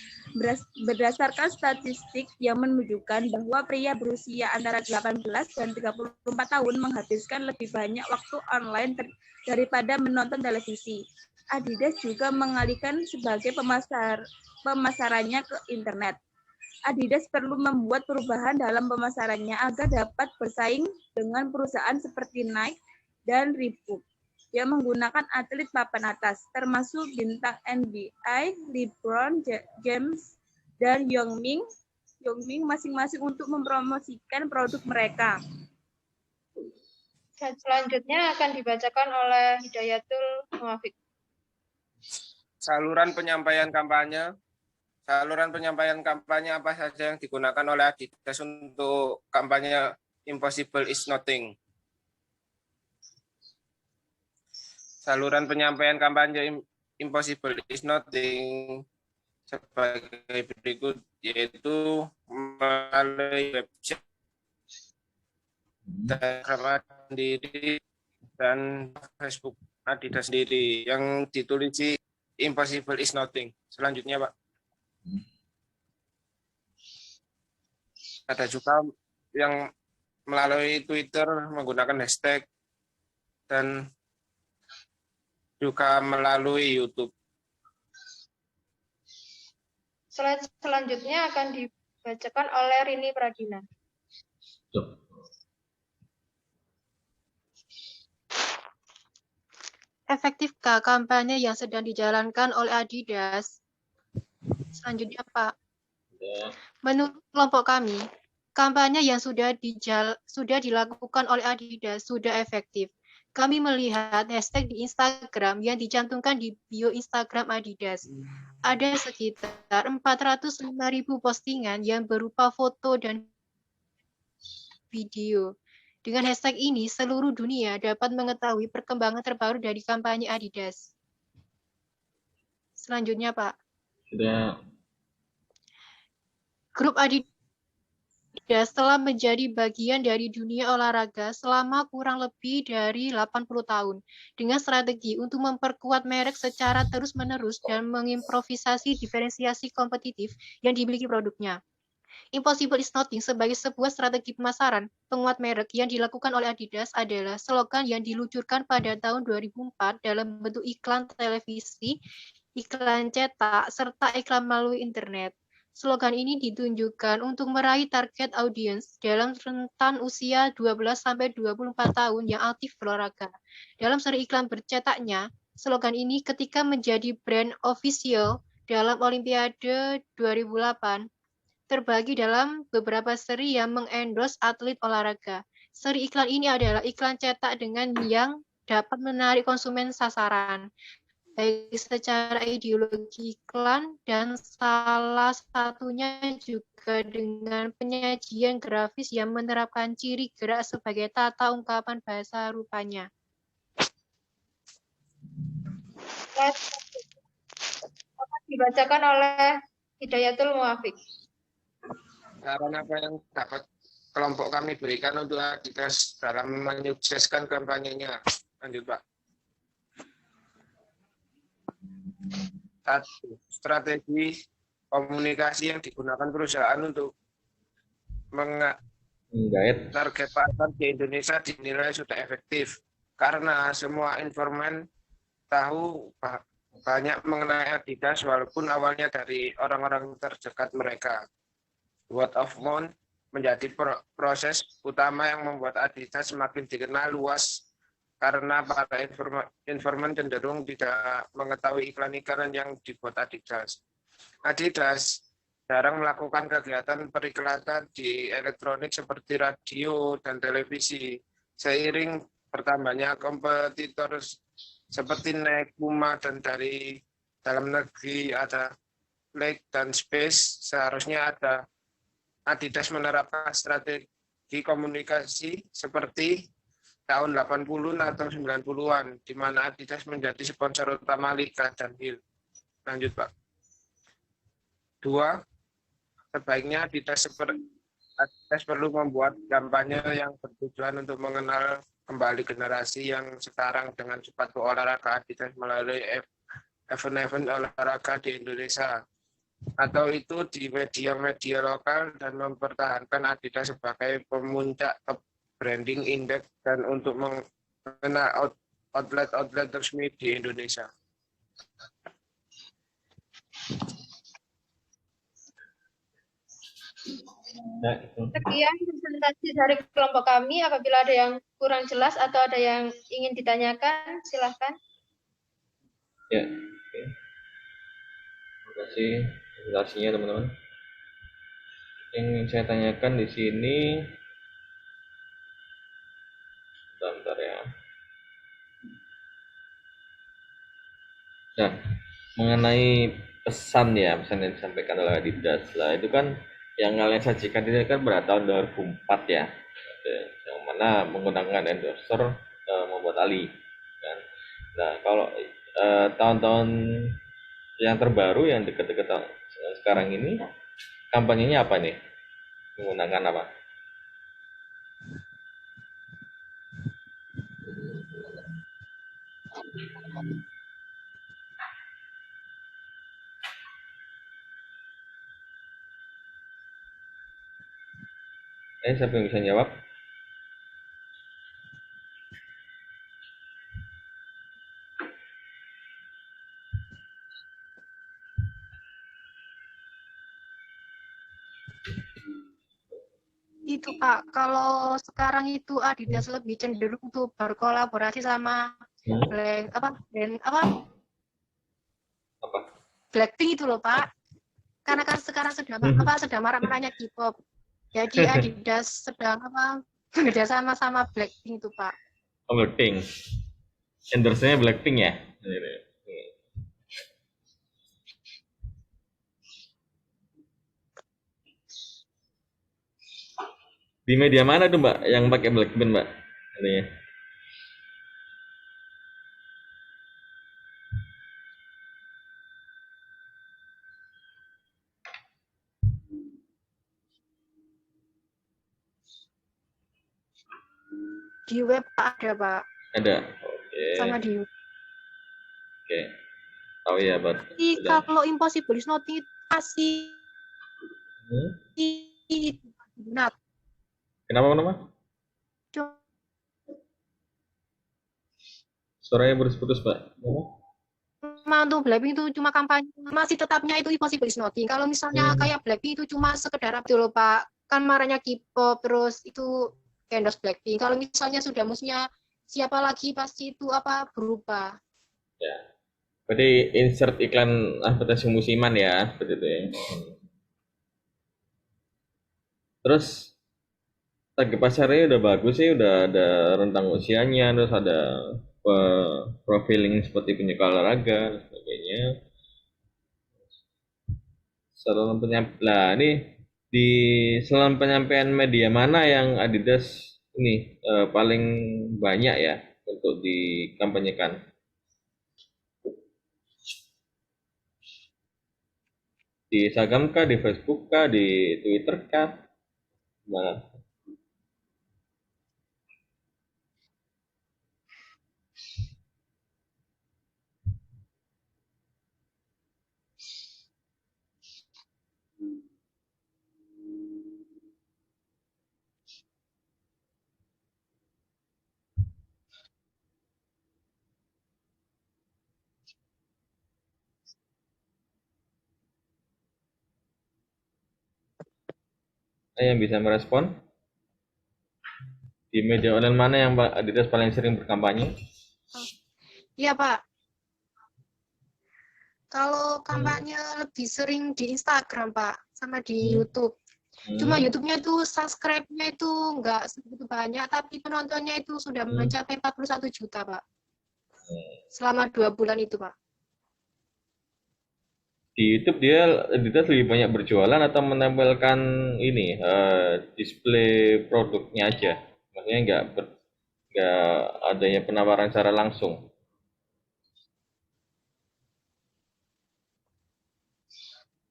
Berdasarkan statistik yang menunjukkan bahwa pria berusia antara 18 dan 34 tahun menghabiskan lebih banyak waktu online daripada menonton televisi. Adidas juga mengalihkan sebagai pemasarannya ke internet. Adidas perlu membuat perubahan dalam pemasarannya agar dapat bersaing dengan perusahaan seperti Nike dan Reebok yang menggunakan atlet papan atas, termasuk bintang NBA, LeBron James, dan Yao Ming masing-masing untuk mempromosikan produk mereka. Selanjutnya akan dibacakan oleh Hidayatul Muwafiq. saluran penyampaian kampanye. Saluran penyampaian kampanye apa saja yang digunakan oleh Adidas untuk kampanye Impossible is Nothing? Saluran penyampaian kampanye Impossible is Nothing sebagai berikut, yaitu melalui website Instagram sendiri dan Facebook Adidas sendiri yang ditulisi Impossible is Nothing. Selanjutnya, Pak. Ada juga yang melalui Twitter menggunakan hashtag dan juga melalui YouTube. Slide selanjutnya akan dibacakan oleh Rini Pradina. Efektifkah kampanye yang sedang dijalankan oleh Adidas? Selanjutnya, Pak. Menurut kelompok kami, kampanye yang sudah dilakukan oleh Adidas sudah efektif. Kami melihat hashtag di Instagram yang dicantumkan di bio Instagram Adidas. Ada sekitar 405.000 postingan yang berupa foto dan video. Dengan hashtag ini, seluruh dunia dapat mengetahui perkembangan terbaru dari kampanye Adidas. Selanjutnya, Pak. Sudah. Grup Adidas telah menjadi bagian dari dunia olahraga selama kurang lebih dari 80 tahun, dengan strategi untuk memperkuat merek secara terus-menerus dan mengimprovisasi diferensiasi kompetitif yang dimiliki produknya. Impossible is Nothing sebagai sebuah strategi pemasaran penguat merek yang dilakukan oleh Adidas adalah slogan yang diluncurkan pada tahun 2004 dalam bentuk iklan televisi, iklan cetak, serta iklan melalui internet. Slogan ini ditunjukkan untuk meraih target audiens dalam rentan usia 12-24 tahun yang aktif berolahraga. Dalam seri iklan bercetaknya, slogan ini ketika menjadi brand official dalam Olimpiade 2008, terbagi dalam beberapa seri yang mengendorse atlet olahraga. Seri iklan ini adalah iklan cetak dengan yang dapat menarik konsumen sasaran, baik secara ideologi iklan dan salah satunya juga dengan penyajian grafis yang menerapkan ciri gerak sebagai tata ungkapan bahasa rupanya. Akan dibacakan oleh Hidayatul Muafiq. Saran apa yang dapat kelompok kami berikan untuk Adidas dalam menyukseskan kampanyenya? Lanjut, Pak. 1. Strategi komunikasi yang digunakan perusahaan untuk menggait target pasar di Indonesia dinilai sudah efektif karena semua informan tahu banyak mengenai Adidas walaupun awalnya dari orang-orang terdekat mereka. Word of mouth menjadi proses utama yang membuat Adidas semakin dikenal luas karena para informan cenderung tidak mengetahui iklan-iklan yang dibuat Adidas. Adidas jarang melakukan kegiatan periklanan di elektronik seperti radio dan televisi. Seiring bertambahnya kompetitor seperti Nike, Puma, dan dari dalam negeri ada Nike dan Space, seharusnya ada Adidas menerapkan strategi komunikasi seperti tahun 80-an atau 90-an, di mana Adidas menjadi sponsor utama Liga dan Hill. Lanjut, Pak. 2. Sebaiknya Adidas perlu membuat kampanye yang bertujuan untuk mengenal kembali generasi yang sekarang dengan sepatu olahraga Adidas melalui event-event olahraga di Indonesia, atau itu di media-media lokal, dan mempertahankan Adidas sebagai pemuncak top branding index dan untuk mengenal outlet-outlet resmi di Indonesia. Sekian presentasi dari kelompok kami. Apabila ada yang kurang jelas atau ada yang ingin ditanyakan, silahkan. Ya, oke. Terima kasih presentasinya, teman-teman. Yang ingin saya tanyakan di sini, bentar ya. Nah, mengenai pesan ya, pesan yang disampaikan oleh Adidas lah, itu kan yang kalian sajikan ini kan pada tahun 2004 ya. Yang mana menggunakan endorser Muhammad Ali kan. Nah, kalau tahun-tahun yang terbaru yang dekat-dekat sekarang ini kampanyenya apa nih? Menggunakan apa? Siapa yang bisa jawab? Itu Pak, kalau sekarang itu Adidas lebih cenderung untuk berkolaborasi sama Apa? Blackpink itu loh Pak. Karena kan sekarang sedang marah-marahnya K-pop. Jadi Adidas sedang bekerja sama Blackpink itu Pak. Oh, Blackpink. Endorse-nya Blackpink ya? Di media mana tuh Mbak yang pakai Blackpink Mbak? Katanya. Di web ada Pak. Ada. Oke. Sama di Oke. Tahu ya, Mbak. Kalau Impossible is Nothing itu masih Kenapa? Suaranya putus-putus, Pak. Cuma untuk Blackpink itu cuma kampanye, masih tetapnya itu Impossible is Nothing. Kalau misalnya kayak Blackpink itu cuma sekedar apa loh Pak, kan marahnya K-pop terus itu endorse Blackpink. Kalau misalnya sudah musuhnya siapa lagi pasti itu berubah. Ya. Berarti insert iklan advertising musiman ya, seperti itu ya. Terus target pasarnya udah bagus sih, udah ada rentang usianya, terus ada profiling seperti penyuka olahraga dan sebagainya. Saluran penyampaian, lah ini di saluran penyampaian media mana yang Adidas ini paling banyak ya untuk dikampanyekan? Di Instagram kah, di Facebook kah, di Twitter kah? Gimana? Yang bisa merespon? Di media online mana yang Adidas paling sering berkampanye? Iya Pak. Kalau kampanye lebih sering di Instagram Pak, sama di YouTube. Cuma YouTube-nya itu subscribe-nya itu nggak segitu banyak, tapi penontonnya itu sudah mencapai 41 juta Pak. Selama 2 bulan itu Pak. Di YouTube dia Adidas lebih banyak berjualan atau menempelkan ini display produknya aja, maksudnya nggak adanya penawaran secara langsung.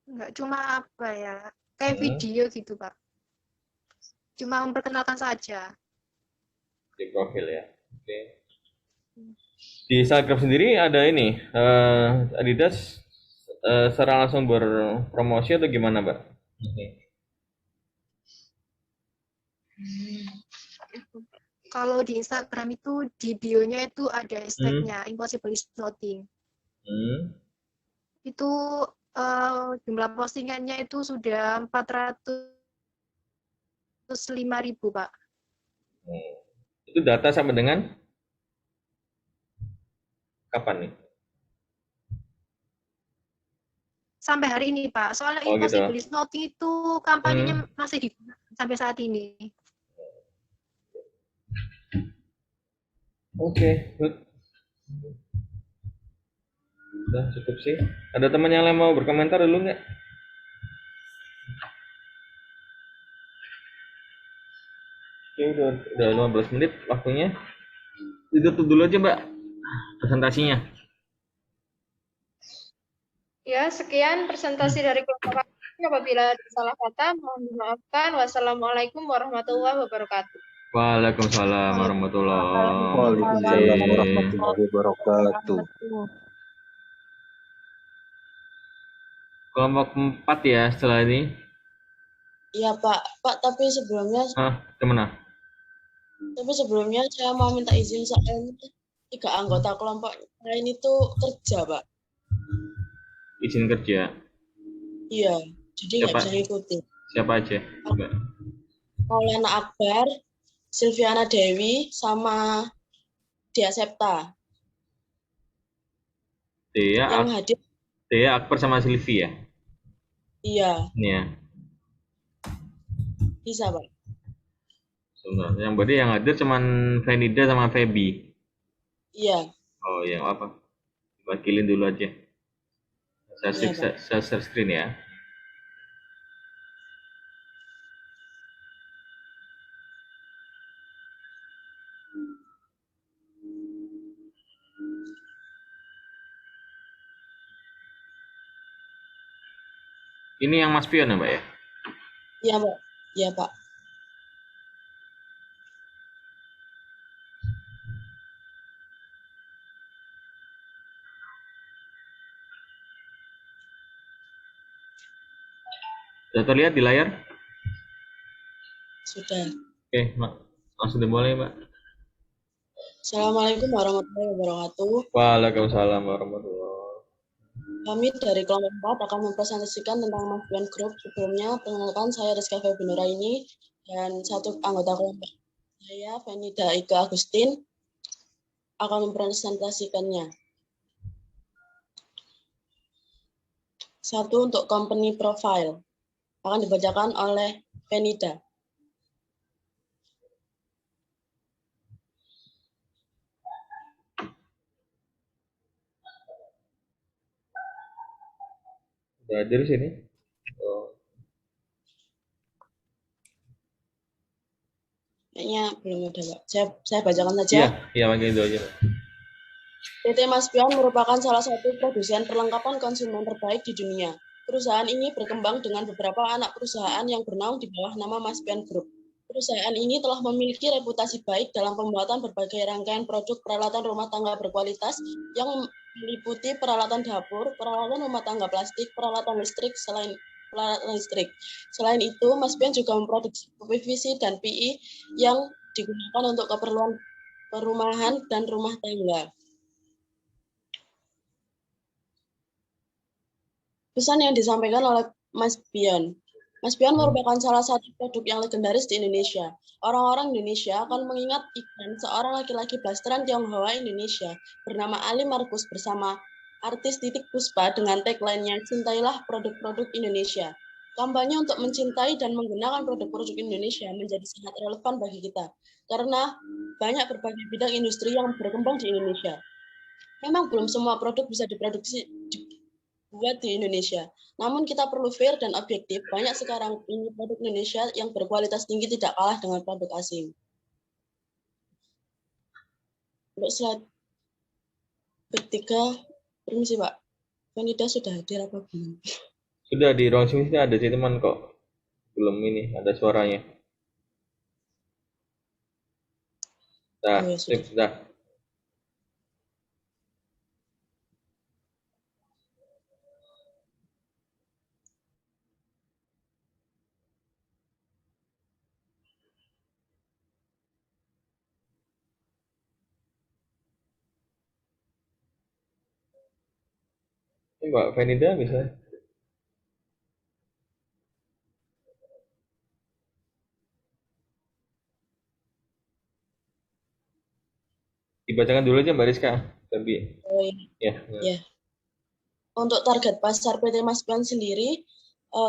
Nggak cuma kayak video gitu Pak, cuma memperkenalkan saja Di profil ya. Oke. Di Instagram sendiri ada ini Adidas secara langsung berpromosi atau gimana Mbak? Kalau di Instagram itu di bio-nya itu ada hashtag-nya Impossible is Nothing. Itu jumlah postingannya itu sudah 405.000 Pak. Itu data sama dengan kapan nih? Sampai hari ini Pak. Soalnya Impossible is Nothing itu kampanyenya masih digunakan sampai saat ini. Oke, good. Udah cukup sih. Ada teman yang lain mau berkomentar dulu nggak? Oke, udah 15 menit waktunya. Ditutup dulu aja Mbak presentasinya. Ya, sekian presentasi dari kelompok kami. Apabila ada salah kata, mohon dimaafkan. Wassalamualaikum warahmatullahi wabarakatuh. Waalaikumsalam warahmatullahi Waalaikumsalam warahmatullahi wabarakatuh. Kelompok 4 ya setelah ini. Iya Pak, tapi sebelumnya Gimana? saya mau minta izin soalnya 3 anggota kelompok lain itu kerja Pak. Izin kerja. Iya, jadi nggak bisa ngikutin. Siapa aja? Maulana Akbar, Silviana Dewi, sama Dia Septa. Yang hadir. Dea, Akbar sama Silvi ya? Iya. Ini ya. Bisa Pak. Sebentar. Yang berarti yang hadir cuman Venida sama Feby. Iya. Oh yang apa? Wakilin dulu aja. Saya share screen ya. Ini yang Mas Pion ya Mbak ya? Iya Pak. Iya Pak. Sudah terlihat di layar? Sudah. Oke, Mbak. Langsung dimulai, Mbak. Assalamualaikum warahmatullahi wabarakatuh. Waalaikumsalam warahmatullahi. Kami dari kelompok 4 akan mempresentasikan tentang Mas Pion Group. Sebelumnya, perkenalkan saya Rizka Feby Nuraini dan satu anggota kelompok saya, Venida Ika Agustin, akan mempresentasikannya. Satu untuk company profile akan dibacakan oleh Venida. Udah hadir sini? Oh. Kayaknya belum ada, Pak. Saya bacakan saja. Iya, panggil itu aja, Pak. PT Mas Pion merupakan salah satu produsen perlengkapan konsumen terbaik di dunia. Perusahaan ini berkembang dengan beberapa anak perusahaan yang bernaung di bawah nama Mas Pion Group. Perusahaan ini telah memiliki reputasi baik dalam pembuatan berbagai rangkaian produk peralatan rumah tangga berkualitas yang meliputi peralatan dapur, peralatan rumah tangga plastik, peralatan listrik, Selain itu, Mas Pion juga memproduksi PVC dan PE yang digunakan untuk keperluan perumahan dan rumah tangga. Pesan yang disampaikan oleh Mas Pion. Mas Pion merupakan salah satu produk yang legendaris di Indonesia. Orang-orang Indonesia akan mengingat iklan seorang laki-laki blasteran Tionghoa Indonesia bernama Ali Markus bersama artis Titik Puspa dengan tagline-nya "Cintailah produk-produk Indonesia". Kampanye untuk mencintai dan menggunakan produk-produk Indonesia menjadi sangat relevan bagi kita, karena banyak berbagai bidang industri yang berkembang di Indonesia. Memang belum semua produk bisa diproduksi buat di Indonesia. Namun kita perlu fair dan objektif. Banyak sekarang ini produk Indonesia yang berkualitas tinggi tidak kalah dengan produk asing. Untuk slide ketiga, permisi Pak. Venida sudah hadir apa belum? Sudah di ruang sini ada sih teman kok. Belum ini, ada suaranya. Sudah. Mbak Venida bisa? Dibacakan dulu aja Mbak Rizka. Ya. Untuk target pasar PT Mas Pion sendiri,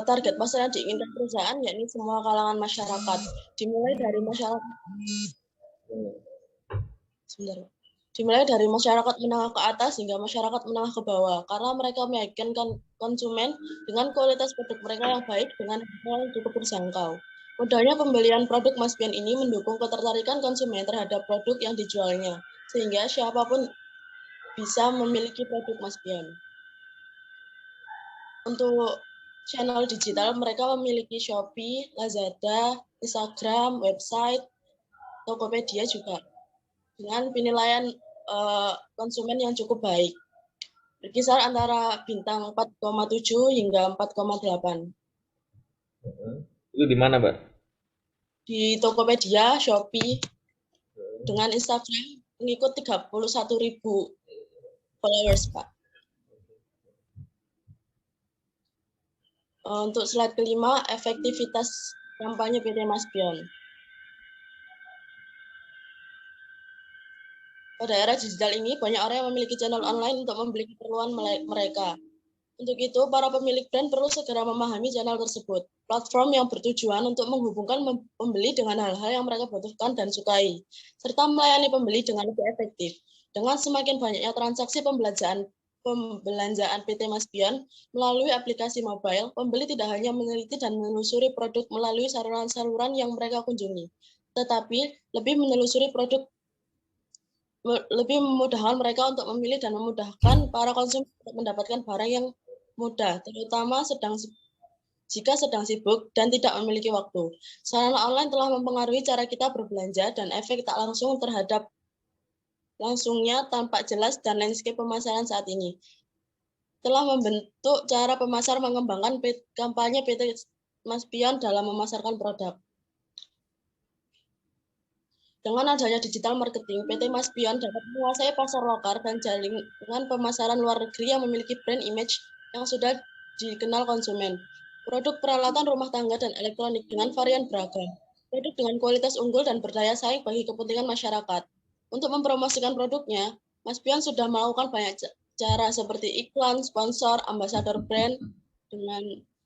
target pasar yang diinginkan perusahaan yakni semua kalangan masyarakat. Dimulai dari masyarakat. Sebentar. Dimulai dari masyarakat menengah ke atas hingga masyarakat menengah ke bawah, karena mereka meyakinkan konsumen dengan kualitas produk mereka yang baik dengan harga yang cukup terjangkau. Mudahnya pembelian produk Mas Pion ini mendukung ketertarikan konsumen terhadap produk yang dijualnya, sehingga siapapun bisa memiliki produk Mas Pion. Untuk channel digital, mereka memiliki Shopee, Lazada, Instagram, website, Tokopedia juga, dengan penilaian konsumen yang cukup baik, berkisar antara bintang 4,7 hingga 4,8. Itu di mana, Mbak? Di Tokopedia, Shopee, dengan Instagram pengikut 31.000 followers, Pak. Untuk slide kelima, efektivitas kampanye PT Mas Pion. Pada era digital ini, banyak orang yang memiliki channel online untuk membeli keperluan mereka. Untuk itu, para pemilik brand perlu segera memahami channel tersebut. Platform yang bertujuan untuk menghubungkan pembeli dengan hal-hal yang mereka butuhkan dan sukai, serta melayani pembeli dengan lebih efektif. Dengan semakin banyaknya transaksi pembelanjaan PT Mas Pion melalui aplikasi mobile, pembeli tidak hanya meneliti dan menelusuri produk melalui saluran-saluran yang mereka kunjungi, tetapi lebih memudahkan mereka untuk memilih dan memudahkan para konsumen untuk mendapatkan barang yang mudah, terutama jika sedang sibuk dan tidak memiliki waktu. Sarana online telah mempengaruhi cara kita berbelanja dan efek tak langsungnya tampak jelas dan landscape pemasaran saat ini telah membentuk cara pemasar mengembangkan kampanye PT Mas Pion dalam memasarkan produk. Dengan adanya digital marketing, PT Mas Pion dapat menguasai pasar lokal dan jaringan pemasaran luar negeri yang memiliki brand image yang sudah dikenal konsumen. Produk peralatan rumah tangga dan elektronik dengan varian beragam. Produk dengan kualitas unggul dan berdaya saing bagi kepentingan masyarakat. Untuk mempromosikan produknya, Mas Pion sudah melakukan banyak cara seperti iklan, sponsor, ambasador brand dengan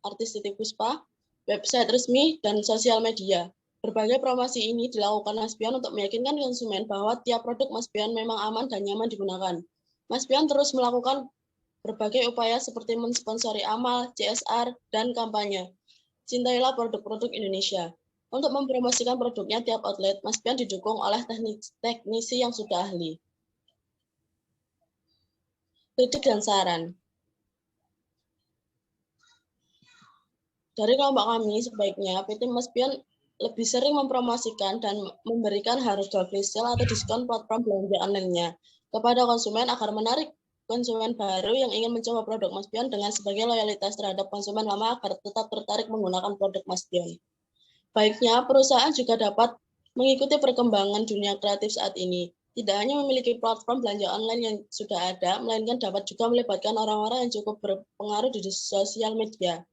artis Titiek Puspa, website resmi, dan sosial media. Berbagai promosi ini dilakukan Mas Pion untuk meyakinkan konsumen bahwa tiap produk Mas Pion memang aman dan nyaman digunakan. Mas Pion terus melakukan berbagai upaya seperti mensponsori amal, CSR, dan kampanye. Cintailah produk-produk Indonesia. Untuk mempromosikan produknya tiap outlet, Mas Pion didukung oleh teknisi yang sudah ahli. Kritik dan saran. Dari kelompok kami, sebaiknya PT Mas Pion lebih sering mempromosikan dan memberikan harga flash sale atau diskon platform belanja online-nya kepada konsumen agar menarik konsumen baru yang ingin mencoba produk Mas Pion dengan sebagai loyalitas terhadap konsumen lama agar tetap tertarik menggunakan produk Mas Pion. Baiknya, perusahaan juga dapat mengikuti perkembangan dunia kreatif saat ini. Tidak hanya memiliki platform belanja online yang sudah ada, melainkan dapat juga melibatkan orang-orang yang cukup berpengaruh di sosial media.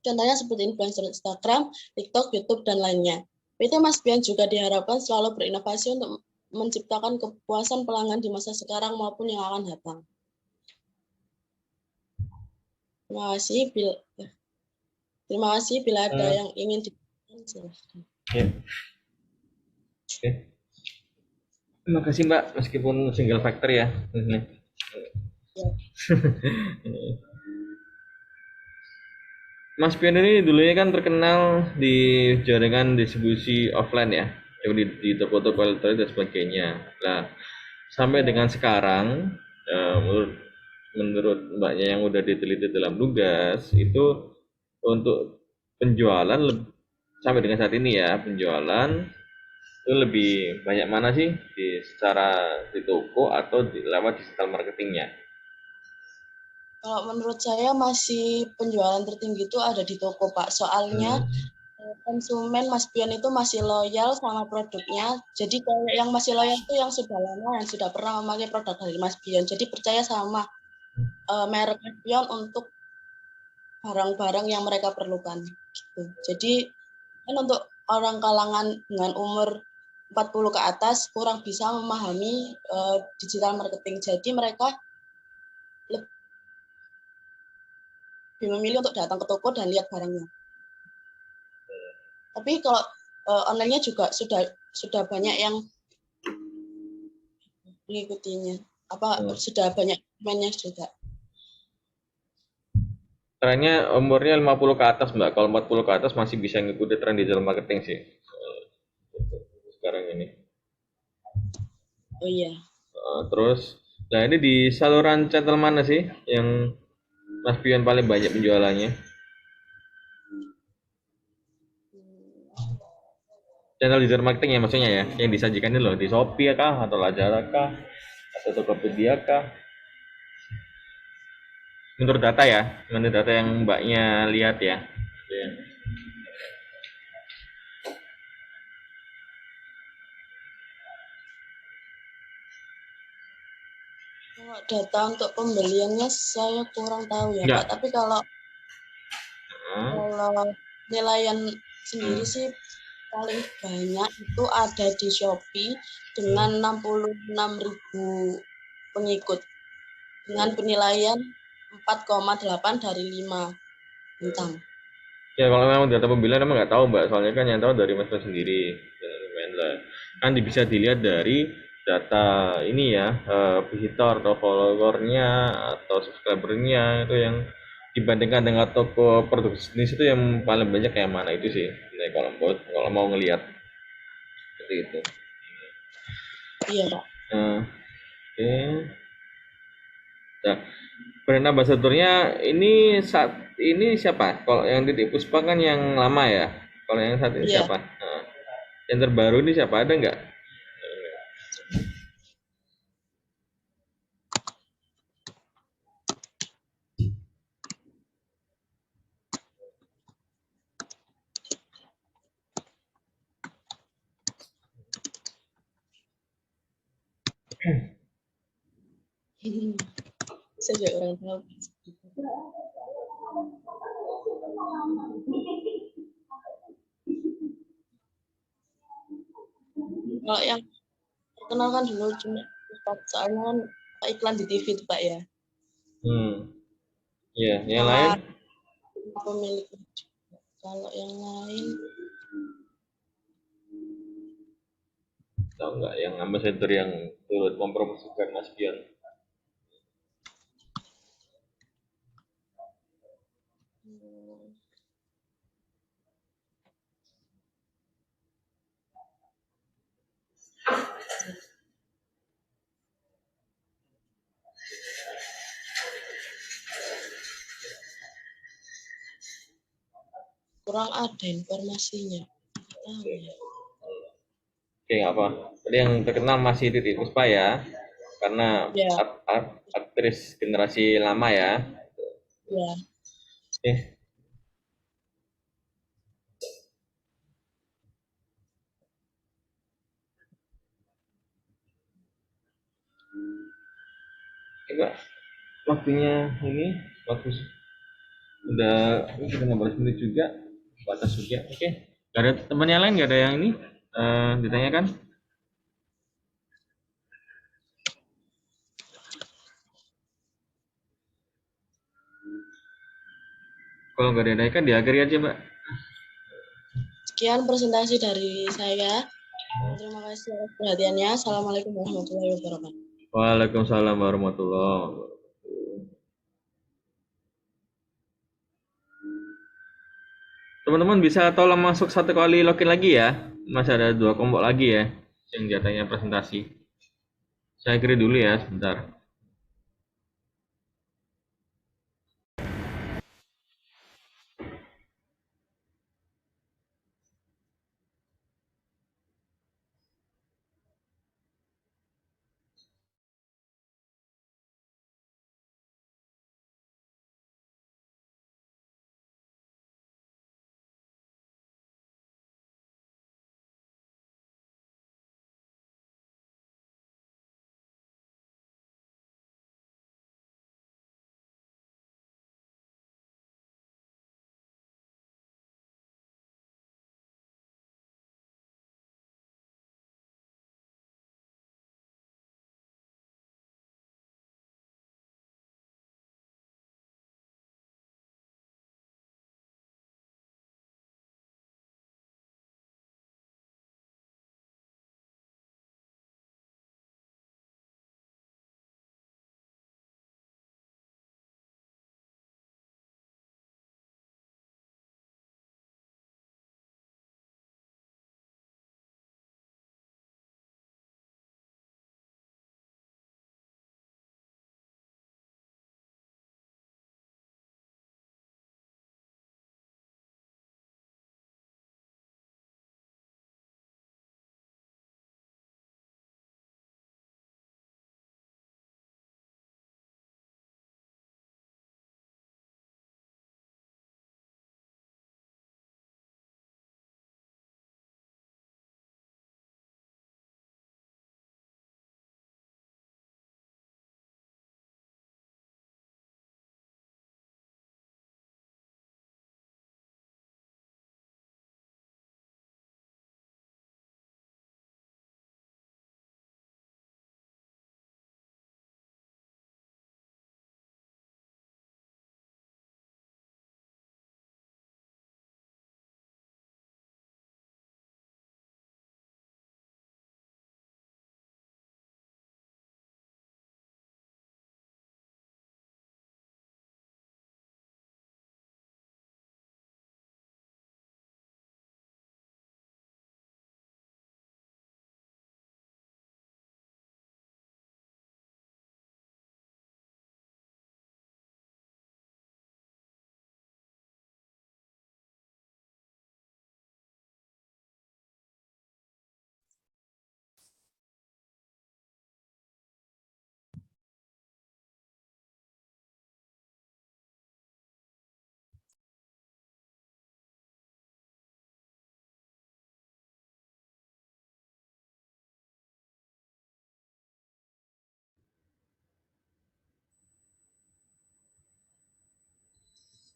Contohnya seperti influencer Instagram, TikTok, YouTube, dan lainnya. PT Mas Pion juga diharapkan selalu berinovasi untuk menciptakan kepuasan pelanggan di masa sekarang maupun yang akan datang. Terima kasih. Bila ada yang ingin ditanyakan, silahkan. Ya. Oke. Terima kasih, Mbak, meskipun single factor ya. Ya. Mas Pion ini dulunya kan terkenal di jaringan distribusi offline ya, di toko-toko elektronik dan sebagainya. Nah, sampai dengan sekarang, menurut Mbaknya yang udah diteliti dalam tugas, itu untuk penjualan sampai dengan saat ini ya, penjualan itu lebih banyak mana sih secara di toko atau lewat digital marketingnya? Kalau menurut saya masih penjualan tertinggi itu ada di toko, Pak. Soalnya konsumen Mas Pion itu masih loyal sama produknya. Jadi kayak yang masih loyal itu yang sudah lama, yang sudah pernah memakai produk dari Mas Pion. Jadi percaya sama merek Mas Pion untuk barang-barang yang mereka perlukan. Gitu. Jadi kan untuk orang kalangan dengan umur 40 ke atas kurang bisa memahami digital marketing. Jadi mereka lebih memilih untuk datang ke toko dan lihat barangnya. Tapi kalau online-nya juga sudah banyak yang mengikutinya? Apa Hmm. sudah banyak temannya juga? Trennya umurnya 50 ke atas, Mbak. Kalau 40 ke atas masih bisa ngikuti tren digital marketing sih. Sekarang ini. Oh iya. Terus, nah ini di saluran channel mana sih yang Mas Pion paling banyak penjualannya? Channel digital marketing ya maksudnya ya, yang disajikan ini loh, di Shopee kah, atau Lazada kah, atau Tokopedia kah? Menurut data ya, menurut data yang Mbaknya lihat ya. Ya. Kalau data untuk pembeliannya saya kurang tahu ya Enggak. Pak. Tapi kalau penilaian sendiri sih paling banyak itu ada di Shopee dengan 66.000 pengikut dengan penilaian 4,8 dari 5 bintang. Ya kalau memang data pembelian emang nggak tahu Mbak, soalnya kan yang tahu dari Mas Mas sendiri. Lumayan lah. Kan bisa dilihat dari data ini ya, visitor atau followernya atau subscribernya itu yang dibandingkan dengan toko produk jenis itu yang paling banyak yang mana itu sih. Nah, kalau mau ngelihat seperti itu. Iya Pak. Oke. Nah, brand ambassador-nya ini saat ini siapa? Kalau yang Titik Puspa kan yang lama ya. Kalau yang saat ini siapa? Nah, yang terbaru ini siapa? Ada nggak? Saya juga kurang tahu. Kalau yang terkenal kan dulu cuma soalnya kan iklan di TV itu Pak ya. Iya, yang Sama lain? pemilik. Kalau yang lain Tahu nggak yang ambassador yang turut mempromosikan Mas Pion? kurang ada informasinya. Tahu ya. Oke, nggak apa. Tadi yang terkenal masih Titik Puspa ya, karena Ya. aktris generasi lama ya. Ya. Oke. Mbak, waktunya ini waktu udah kita 15 menit juga, batas juga. Oke. Gak ada teman yang lain, gak ada yang ini ditanyakan? Kalau nggak ada yang ditanyakan, diakhiri aja Mbak. Sekian presentasi dari saya. Terima kasih atas perhatiannya. Assalamualaikum warahmatullahi wabarakatuh. Waalaikumsalam warahmatullahi wabarakatuh. Teman-teman bisa tolong masuk satu kali login lagi ya. Masih ada 2 kelompok lagi ya yang jatahnya presentasi. Saya kira dulu ya sebentar.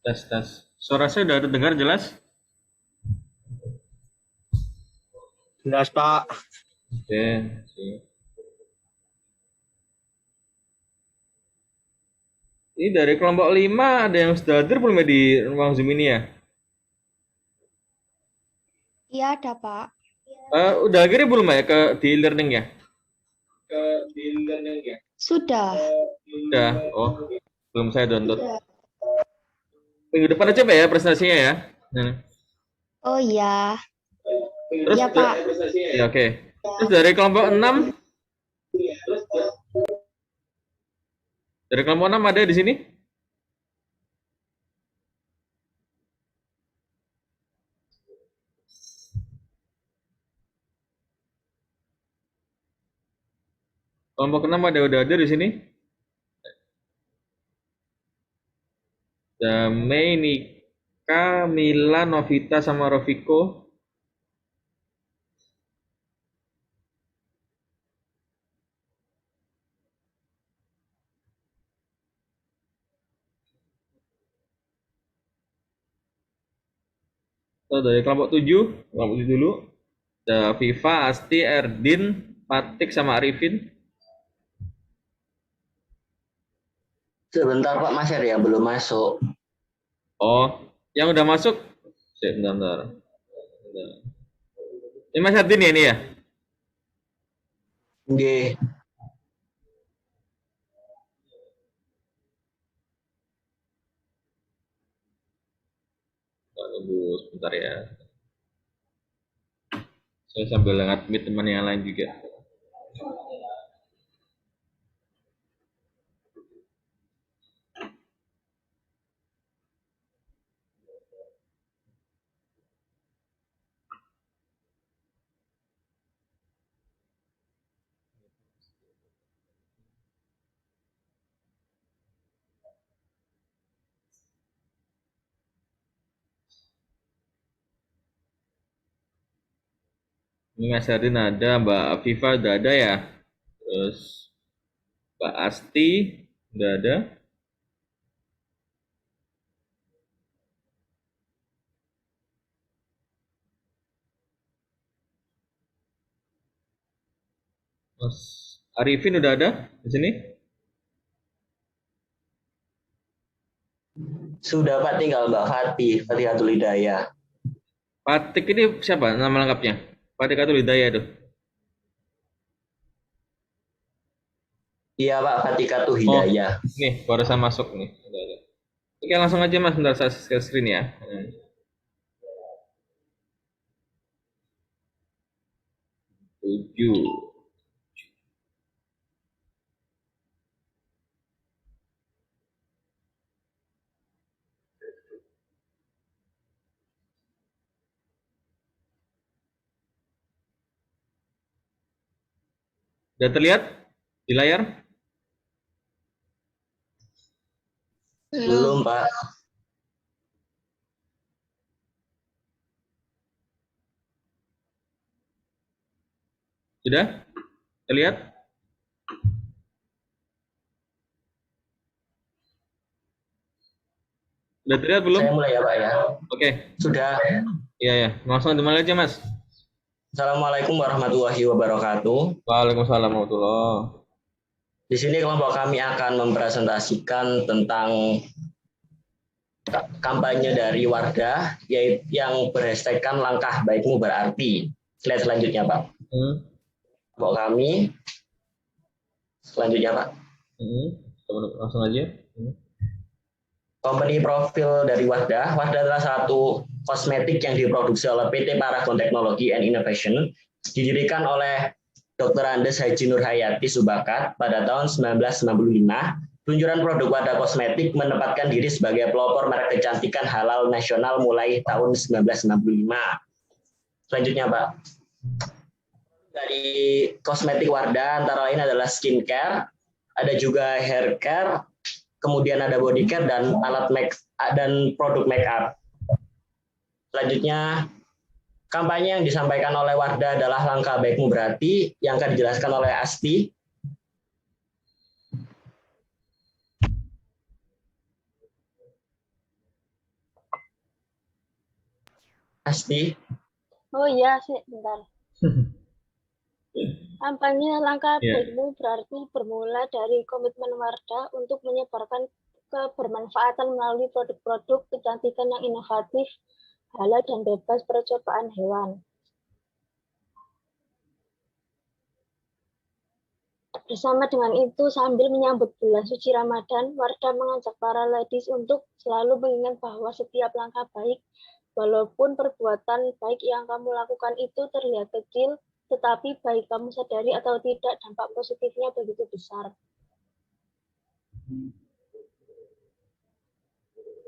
Tes. Suara saya udah dengar jelas? Jelas, Pak. Oke. Sip. Ini dari kelompok 5 ada yang sudah hadir belum ya di ruang Zoom ini ya? Iya, ada, Pak. Udah akhirnya belum ya di learning ya? Sudah. Udah. Oh, belum saya download. Minggu depan aja Pak ya presentasinya ya. Nah. Oh iya. Terus Iya, Pak. Ya, oke. Terus dari kelompok 6 dari kelompok 6 ada di sini? Kelompok 6 udah ada di sini? Damai, Nika, Mila, Novita sama Rofiko. So, dari kelompok 7 dulu. Ada Viva, Asti, Erdin, Patik sama Arifin. Sebentar Pak, Mas Heri yang belum masuk. Oh, yang udah masuk? Bentar. Ini Mas Erdin ya ini ya? Nggih. Tunggu sebentar ya. Saya sambil ngadmit teman yang lain juga. Ini Mas Erdin ada, Mbak Afifa udah ada ya. Terus Mbak Asti udah ada. Mas Arifin udah ada di sini? Sudah Pak, tinggal Mbak Fatihatul Hidayah. Patik ini siapa nama lengkapnya? Fatikatul Hidayah tuh. Iya Pak, Fatikatul Hidayah. Nih, barusan masuk nih. Udah. Oke, langsung aja Mas, bentar saya share screen ya. Tujuh. Sudah terlihat di layar? Belum Pak. Sudah? Terlihat? Sudah terlihat belum? Saya mulai ya Pak ya. Oke. Sudah. Iya. Langsung dimulai aja Mas. Assalamualaikum warahmatullahi wabarakatuh. Waalaikumsalam warahmatullahi. Di sini kelompok kami akan mempresentasikan tentang kampanye dari Wardah yang berhashtagkan langkah baikmu berarti. Slide selanjutnya Pak. Kelompok kami selanjutnya Pak. Langsung aja. Company profil dari Wardah. Wardah adalah satu kosmetik yang diproduksi oleh PT Paragon Technology and Innovation, didirikan oleh Dr. Andes Haji Nur Hayati Subakat pada tahun 1995. Peluncuran produk Wardah Kosmetik menempatkan diri sebagai pelopor merek kecantikan halal nasional mulai tahun 1965. Selanjutnya Pak. Dari kosmetik Wardah antara lain adalah skincare, ada juga hair care, kemudian ada body care dan dan produk make up. Selanjutnya, kampanye yang disampaikan oleh Wardah adalah langkah baikmu berarti yang akan dijelaskan oleh Asti. Asti. Oh iya, sih, bentar. Kampanye langkah Ya. baikmu berarti bermula dari komitmen Wardah untuk menyebarkan kebermanfaatan melalui produk-produk kecantikan yang inovatif, halal dan bebas percobaan hewan. Bersama dengan itu, sambil menyambut bulan suci Ramadan, Wardah mengajak para ladies untuk selalu mengingat bahwa setiap langkah baik, walaupun perbuatan baik yang kamu lakukan itu terlihat kecil, tetapi baik kamu sadari atau tidak, dampak positifnya begitu besar.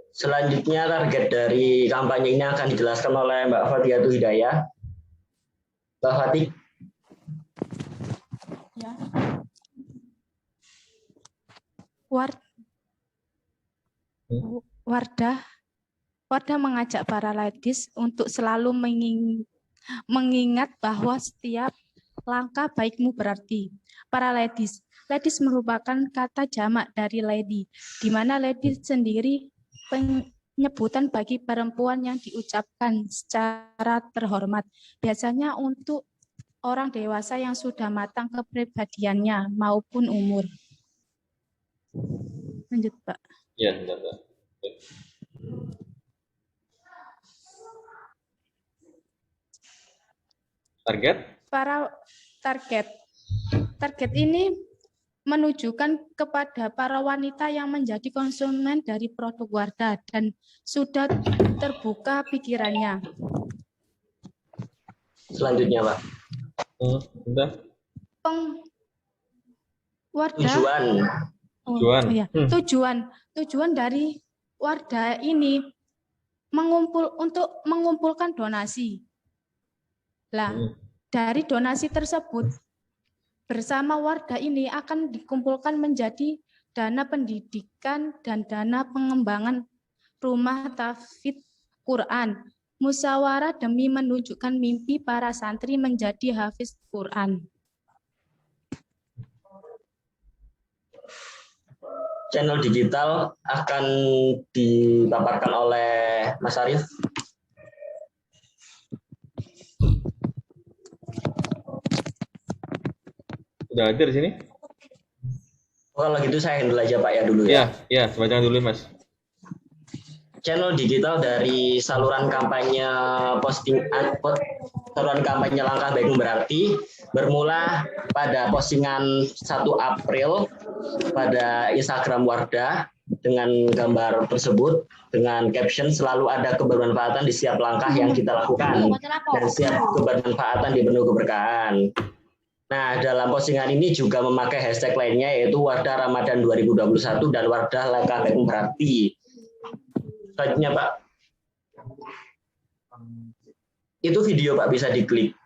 Selanjutnya target dari kampanye ini akan dijelaskan oleh Mbak Fathiatul Hidayah. Mbak Fatih. Ya. Wardah mengajak para ladies untuk selalu mengingat bahwa setiap langkah baikmu berarti. Para ladies merupakan kata jamak dari lady, di mana lady sendiri penyebutan bagi perempuan yang diucapkan secara terhormat. Biasanya untuk orang dewasa yang sudah matang kepribadiannya maupun umur. Lanjut, Pak. Ya, bentar, Pak. Target? Target ini menunjukkan kepada para wanita yang menjadi konsumen dari produk Wardah dan sudah terbuka pikirannya. Selanjutnya, Pak. Tujuan dari Wardah ini untuk mengumpulkan donasi. Dari donasi tersebut, bersama Wardah ini akan dikumpulkan menjadi dana pendidikan dan dana pengembangan rumah tahfidz Quran, musyawarah demi menunjukkan mimpi para santri menjadi hafiz Quran. Channel digital akan dipaparkan oleh Mas Arief. Udah ada di sini? Kalau gitu saya handle aja Pak ya dulu ya. Ya, bacakan dulu Mas. Channel digital dari saluran kampanye saluran kampanye langkah baikmu berarti bermula pada postingan 1 April pada Instagram Wardah dengan gambar tersebut dengan caption selalu ada kebermanfaatan di setiap langkah yang kita lakukan dan setiap kebermanfaatan dipenuhi keberkahan. Nah, dalam postingan ini juga memakai hashtag lainnya yaitu Wardah Ramadan 2021 dan Wardah Langkah Baikmu Berarti. Selanjutnya, Pak. Itu video, Pak, bisa diklik.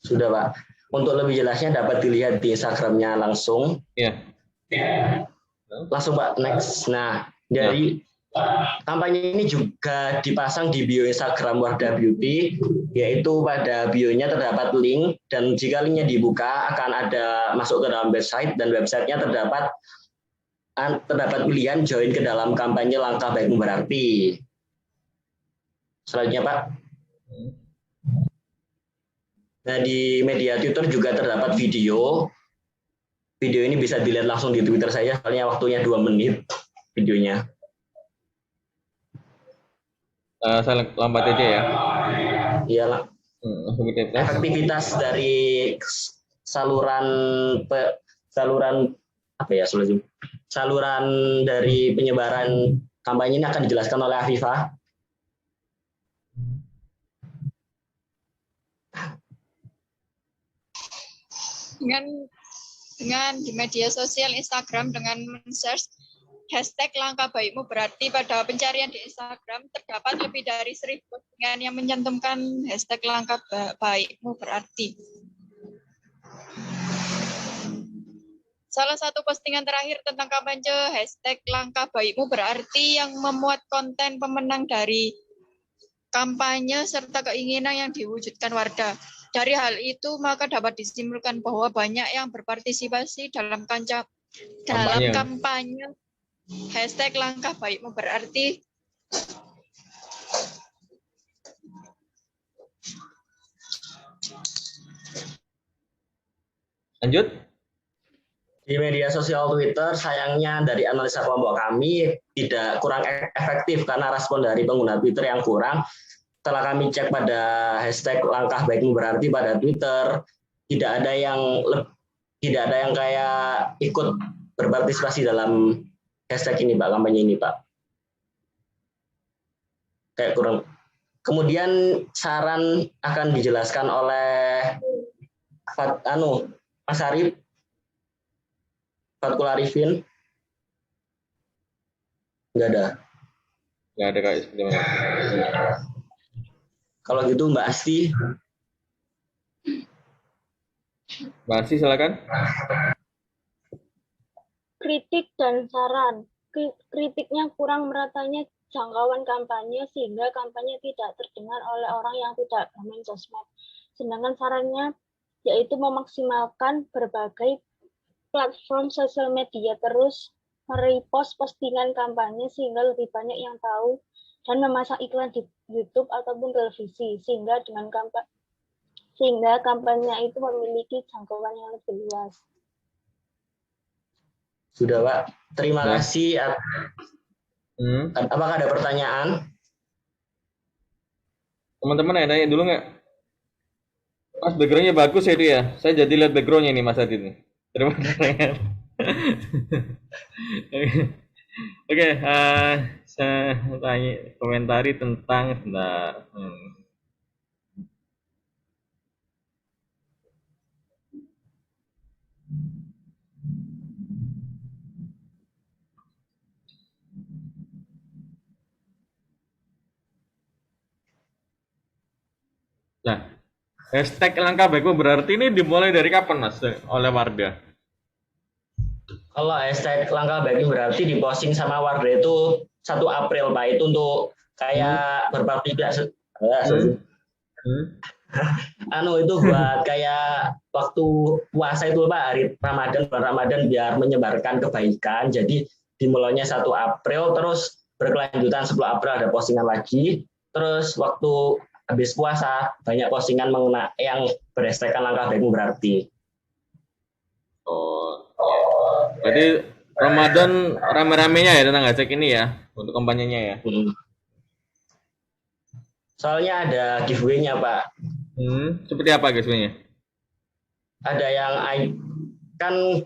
Sudah, Pak. Untuk lebih jelasnya dapat dilihat di Instagramnya langsung. Iya. Langsung, Pak, next. Nah, dari kampanye ini juga dipasang di bio Instagram Wardah Beauty, yaitu pada bionya terdapat link, dan jika linknya dibuka akan ada masuk ke dalam website, dan websitenya terdapat pilihan join ke dalam kampanye Langkah Baikmu Berarti. Selanjutnya, Pak. Nah, di media Twitter juga terdapat video. Video ini bisa dilihat langsung di Twitter saya, soalnya waktunya 2 menit videonya. Saya lambat aja ya. Iya, aktivitas dari saluran saluran dari penyebaran kampanye ini akan dijelaskan oleh Afifah. Dengan di media sosial Instagram dengan men-search hashtag langkah baikmu berarti pada pencarian di Instagram terdapat lebih dari 1000 postingan yang mencantumkan hashtag langkah baikmu berarti. Salah satu postingan terakhir tentang kampanye hashtag langkah baikmu berarti yang memuat konten pemenang dari kampanye serta keinginan yang diwujudkan Wardah. Dari hal itu maka dapat disimpulkan bahwa banyak yang berpartisipasi dalam kampanye hashtag langkah baikmu berarti. Lanjut. Di media sosial Twitter, sayangnya dari analisa kelompok kami tidak kurang efektif karena respon dari pengguna Twitter yang kurang. Setelah kami cek pada hashtag langkah baikmu berarti pada Twitter, tidak ada yang kayak ikut berpartisipasi dalam hashtag ini, Pak, kampanye ini, Pak. Kayak kurang. Kemudian saran akan dijelaskan oleh Mas Arif, Fatkul Arifin. Nggak ada. Nggak ada, Kak. Kalau gitu Mbak Asti. Mbak Asti, silakan. Kritik dan saran. Kritiknya kurang meratanya jangkauan kampanye sehingga kampanye tidak terdengar oleh orang yang tidak bermain sosmed. Sedangkan sarannya yaitu memaksimalkan berbagai platform sosial media, terus merepost postingan kampanye sehingga lebih banyak yang tahu, dan memasang iklan di YouTube ataupun televisi sehingga kampanye itu memiliki jangkauan yang lebih luas. Sudah, Pak. Terima kasih. Apakah ada pertanyaan? Teman-teman nanya dulu nggak? Mas, background-nya bagus ya itu ya. Saya jadi lihat background-nya nih Mas Adit nih. Terima kasih. Oke, saya tanya komentari tentang Nah, hashtag langkah baikmu berarti ini dimulai dari kapan, Mas, oleh Wardah? Kalau hashtag langkah baikmu berarti diposting sama Wardah itu 1 April, Pak. Itu untuk kayak berpartisipasi. Itu buat kayak waktu puasa itu, Pak, hari Ramadan, bulan Ramadan biar menyebarkan kebaikan. Jadi dimulainya 1 April, terus berkelanjutan 10 April ada postingan lagi. Terus waktu habis puasa banyak postingan mengenai yang berhashtagkan langkah baikmu berarti. Oh, jadi Ramadan rame-ramenya ya tentang hashtag ini ya untuk kampanyenya ya. Soalnya ada giveaway-nya, Pak. Seperti apa giveaway-nya? Ada yang kan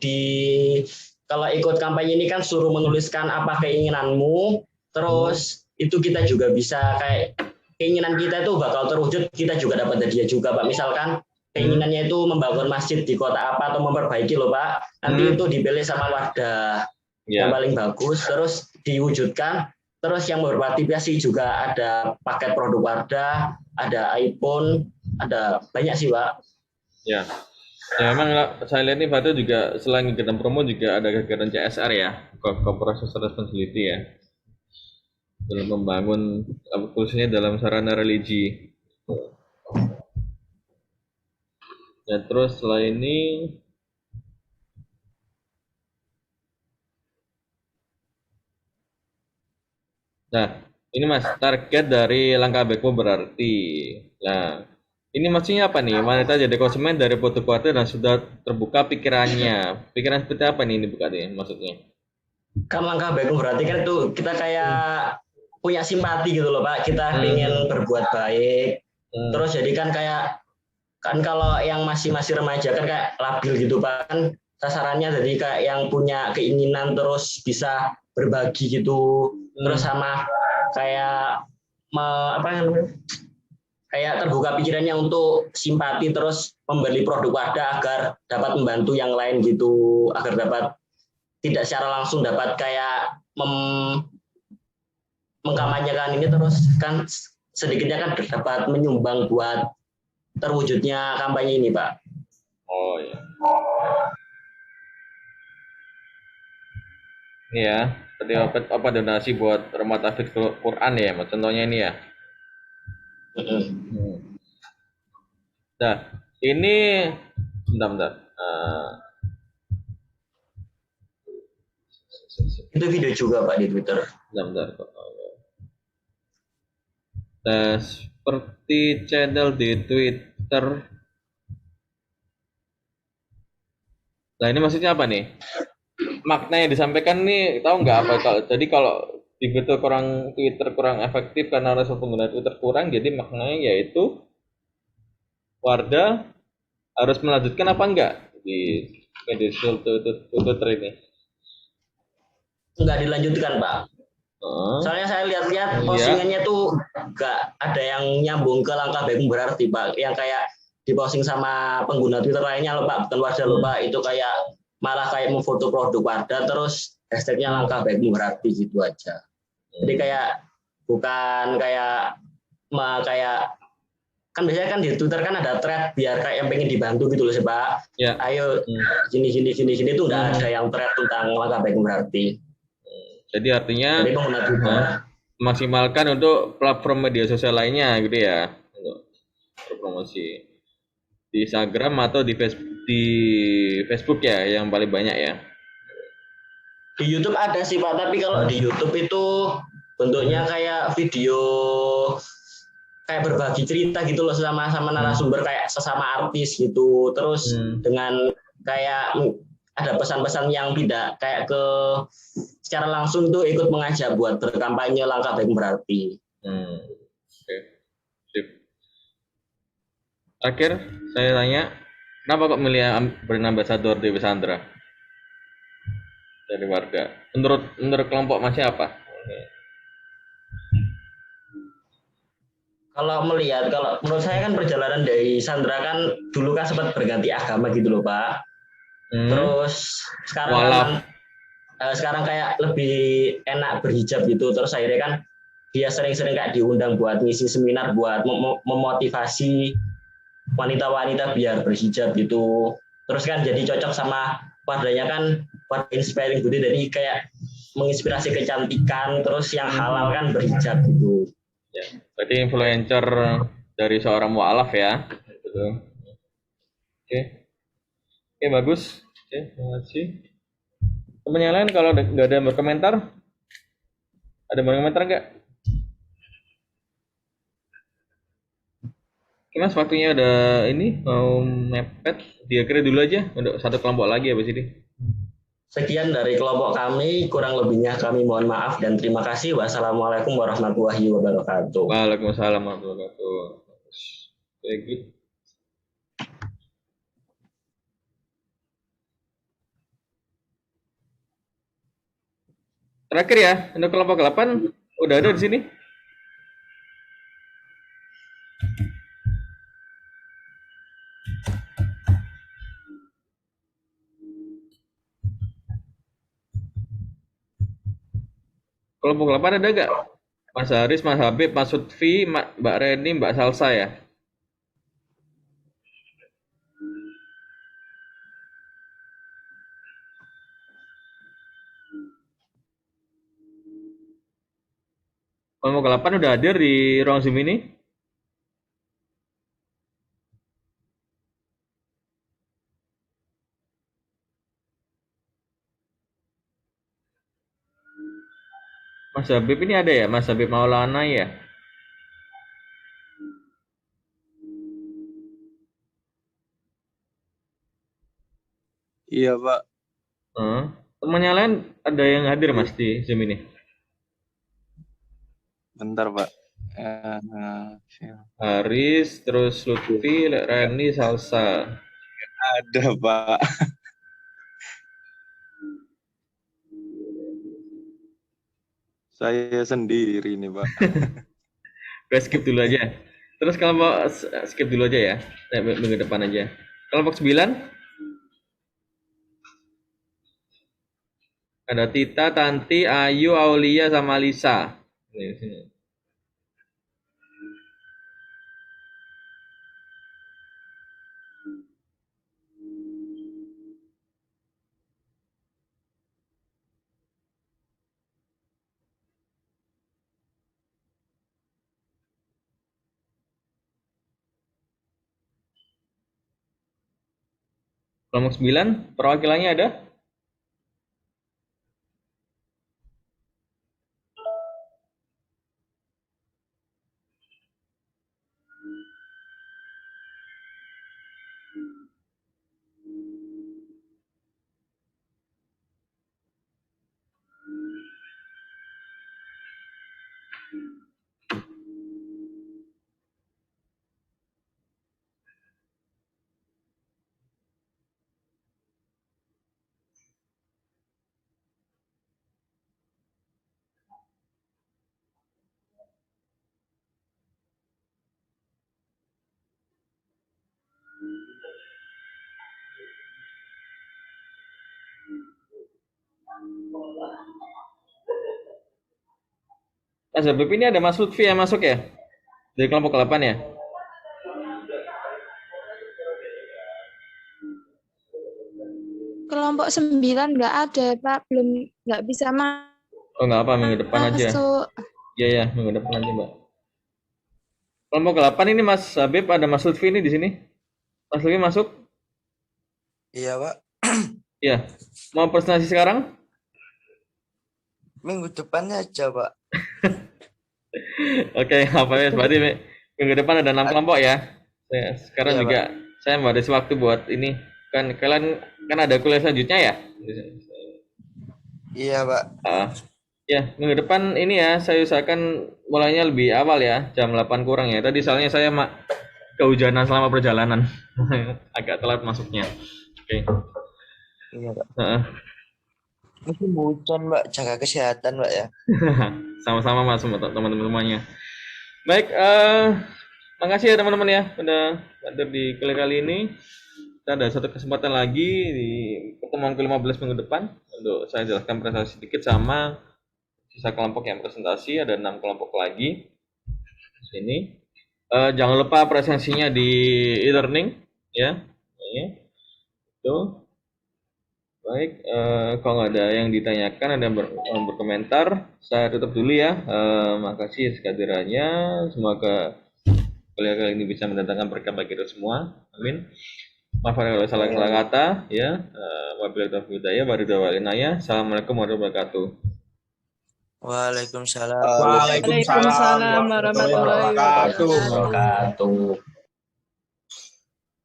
kalau ikut kampanye ini kan suruh menuliskan apa keinginanmu, terus itu kita juga bisa kayak keinginan kita itu bakal terwujud, kita juga dapat hadiah juga, Pak. Misalkan keinginannya itu membangun masjid di kota apa atau memperbaiki loh, Pak. Nanti itu dipilih sama Wardah yang paling bagus, terus diwujudkan. Terus yang berpartisipasi juga ada paket produk Wardah, ada iPhone, ada banyak sih, Pak. Ya, memang saya lihat nih Fatu juga selain kegiatan promo juga ada kegiatan CSR ya, Corporate Social Responsibility ya. Dalam membangun khususnya dalam sarana religi. Dan terus setelah ini ini Mas, target dari langkah baikmu berarti. Nah, ini maksudnya apa nih? Wanita jadi konsumen dari produk Wardah dan sudah terbuka pikirannya. Pikiran seperti apa nih ini bukannya maksudnya? Kan langkah baikmu berarti kan itu kita kayak punya simpati gitu loh, Pak. Kita ingin berbuat baik. Terus jadi kan kayak kan kalau yang masih remaja kan kayak labil gitu, Pak. Kan sasarannya jadi kayak yang punya keinginan terus bisa berbagi gitu, terus sama kayak kayak terbuka pikirannya untuk simpati terus membeli produk Wadah agar dapat membantu yang lain gitu, agar dapat tidak secara langsung dapat kayak mengkampanyekan ini terus kan sedikitnya kan dapat menyumbang buat terwujudnya kampanye ini, Pak. Oh ya. Ini ya, tadi apa donasi buat rumah tahfidz Quran ya, contohnya ini ya. Nah, ini bentar. Itu video juga Pak di Twitter. Bentar. Seperti channel di Twitter. Nah ini maksudnya apa nih? Makna yang disampaikan nih tahu nggak apa? Kalau di Twitter kurang efektif karena respon pengguna Twitter kurang, jadi maknanya yaitu Wardah harus melanjutkan apa enggak di media sosial Twitter ini? Enggak dilanjutkan, Pak. Soalnya saya lihat-lihat postingannya tuh nggak ada yang nyambung ke langkah baikmu berarti, Pak. Yang kayak diposting sama pengguna Twitter lainnya loh, Pak. Bukan Wardah loh, Pak. Itu kayak malah kayak memfoto produk Wardah terus hashtagnya langkah baikmu berarti gitu aja. Jadi kayak bukan kayak kan biasanya kan di Twitter kan ada thread biar kayak yang pengen dibantu gitu loh sih, Pak. Ya. Ayo gini tuh nggak ada yang thread tentang langkah baikmu berarti. Jadi artinya maksimalkan untuk platform media sosial lainnya gitu ya, untuk promosi di Instagram atau di Facebook ya yang paling banyak ya. Di YouTube ada sih Pak, tapi kalau di YouTube itu bentuknya kayak video kayak berbagi cerita gitu loh sama narasumber kayak sesama artis gitu, terus dengan kayak ada pesan-pesan yang tidak kayak ke secara langsung tuh ikut mengajak buat berkampanye langkah baik berarti. Oke. Sip. Akhir saya tanya, kenapa kok milih brand ambassador Dewi Sandra dari Wardah? Menurut kelompok Mas apa? Kalau menurut saya kan perjalanan dari Sandra kan dulu kan sempat berganti agama gitu loh Pak. Terus sekarang kayak lebih enak berhijab gitu. Terus akhirnya kan dia sering-sering kayak diundang buat ngisi seminar buat memotivasi wanita-wanita biar berhijab gitu. Terus kan jadi cocok sama Wardahnya kan Wardah Inspiring Budi, jadi kayak menginspirasi kecantikan terus yang halal kan berhijab gitu. Ya, berarti influencer dari seorang mu'alaf ya. Betul. Oke, bagus. Oke, terima kasih. Teman yang lain kalau nggak ada yang berkomentar, ada yang berkomentar nggak? Oke Mas, waktunya udah ini mau mepet, diakhiri dulu aja untuk satu kelompok lagi habis ini. Sekian dari kelompok kami, kurang lebihnya kami mohon maaf dan terima kasih. Wassalamualaikum warahmatullahi wabarakatuh. Waalaikumsalam warahmatullahi wabarakatuh. Baik. Terakhir ya, untuk kelompok 8 udah ada di sini. Kelompok 8 ada nggak? Mas Haris, Mas Habib, Mas Lutfi, Mbak Reni, Mbak Salsa ya? Kelompok 8 udah hadir di ruang Zoom ini? Mas Habib ini ada ya? Mas Habib Maulana ya? Iya Pak. Temannya lain ada yang hadir Mas di Zoom ini? Bentar Pak. Haris, terus Lutfi, Reni, Salsa. Ada Pak. Saya sendiri nih, Pak. Gue skip dulu aja. Terus kelompok skip dulu aja ya. Minggu depan aja. Kelompok 9 ada Tita, Tanti, Ayu, Aulia, sama Lisa. Ini, sini. Kelompok 9 perwakilannya ada? Mas Habib ini ada Mas Lutfi yang masuk ya? Dari kelompok 8 ya? Kelompok 9 nggak ada, Pak. Belum, nggak bisa Oh nggak apa, minggu depan aja. masuk. Iya ya, minggu depan aja Mbak. Kelompok 8 ini Mas Habib, ada Mas Lutfi ini di sini. Mas Lutfi masuk? Iya, Pak. Iya. Mau presentasi sekarang? Minggu depannya aja, Pak. Oke, apa ya? Berarti minggu depan ada 6 kelompok ya. Sekarang Iya, juga saya membatasi waktu buat ini. Kan kalian kan ada kuliah selanjutnya ya? Iya, Pak. Ya, minggu depan ini ya, saya usahakan mulainya lebih awal ya, jam 8 kurang ya. Tadi soalnya saya kehujanan selama perjalanan. Agak telat masuknya. Oke. Iya, Pak. Musim hujan, Mbak. Jaga kesehatan, Mbak ya. Sama-sama Mas, teman-teman semuanya. Baik, makasih ya teman-teman ya udah hadir di kuliah kali ini. Kita ada satu kesempatan lagi di pertemuan ke-15 minggu depan untuk saya jelaskan presentasi sedikit sama sisa kelompok yang presentasi. Ada 6 kelompok lagi di sini. Jangan lupa presensinya di e-learning ya. Itu. Baik, kalau nggak ada yang ditanyakan, ada yang berkomentar, saya tutup dulu ya. Makasih kehadirannya. Semoga kuliah kali ini bisa mendatangkan berkah bagi kita semua. Amin. Maaf kalau salah kata ya. Wabillahi taufiq hidayah, Assalamualaikum warahmatullahi wabarakatuh. Waalaikumsalam. Waalaikumsalam warahmatullahi wabarakatuh.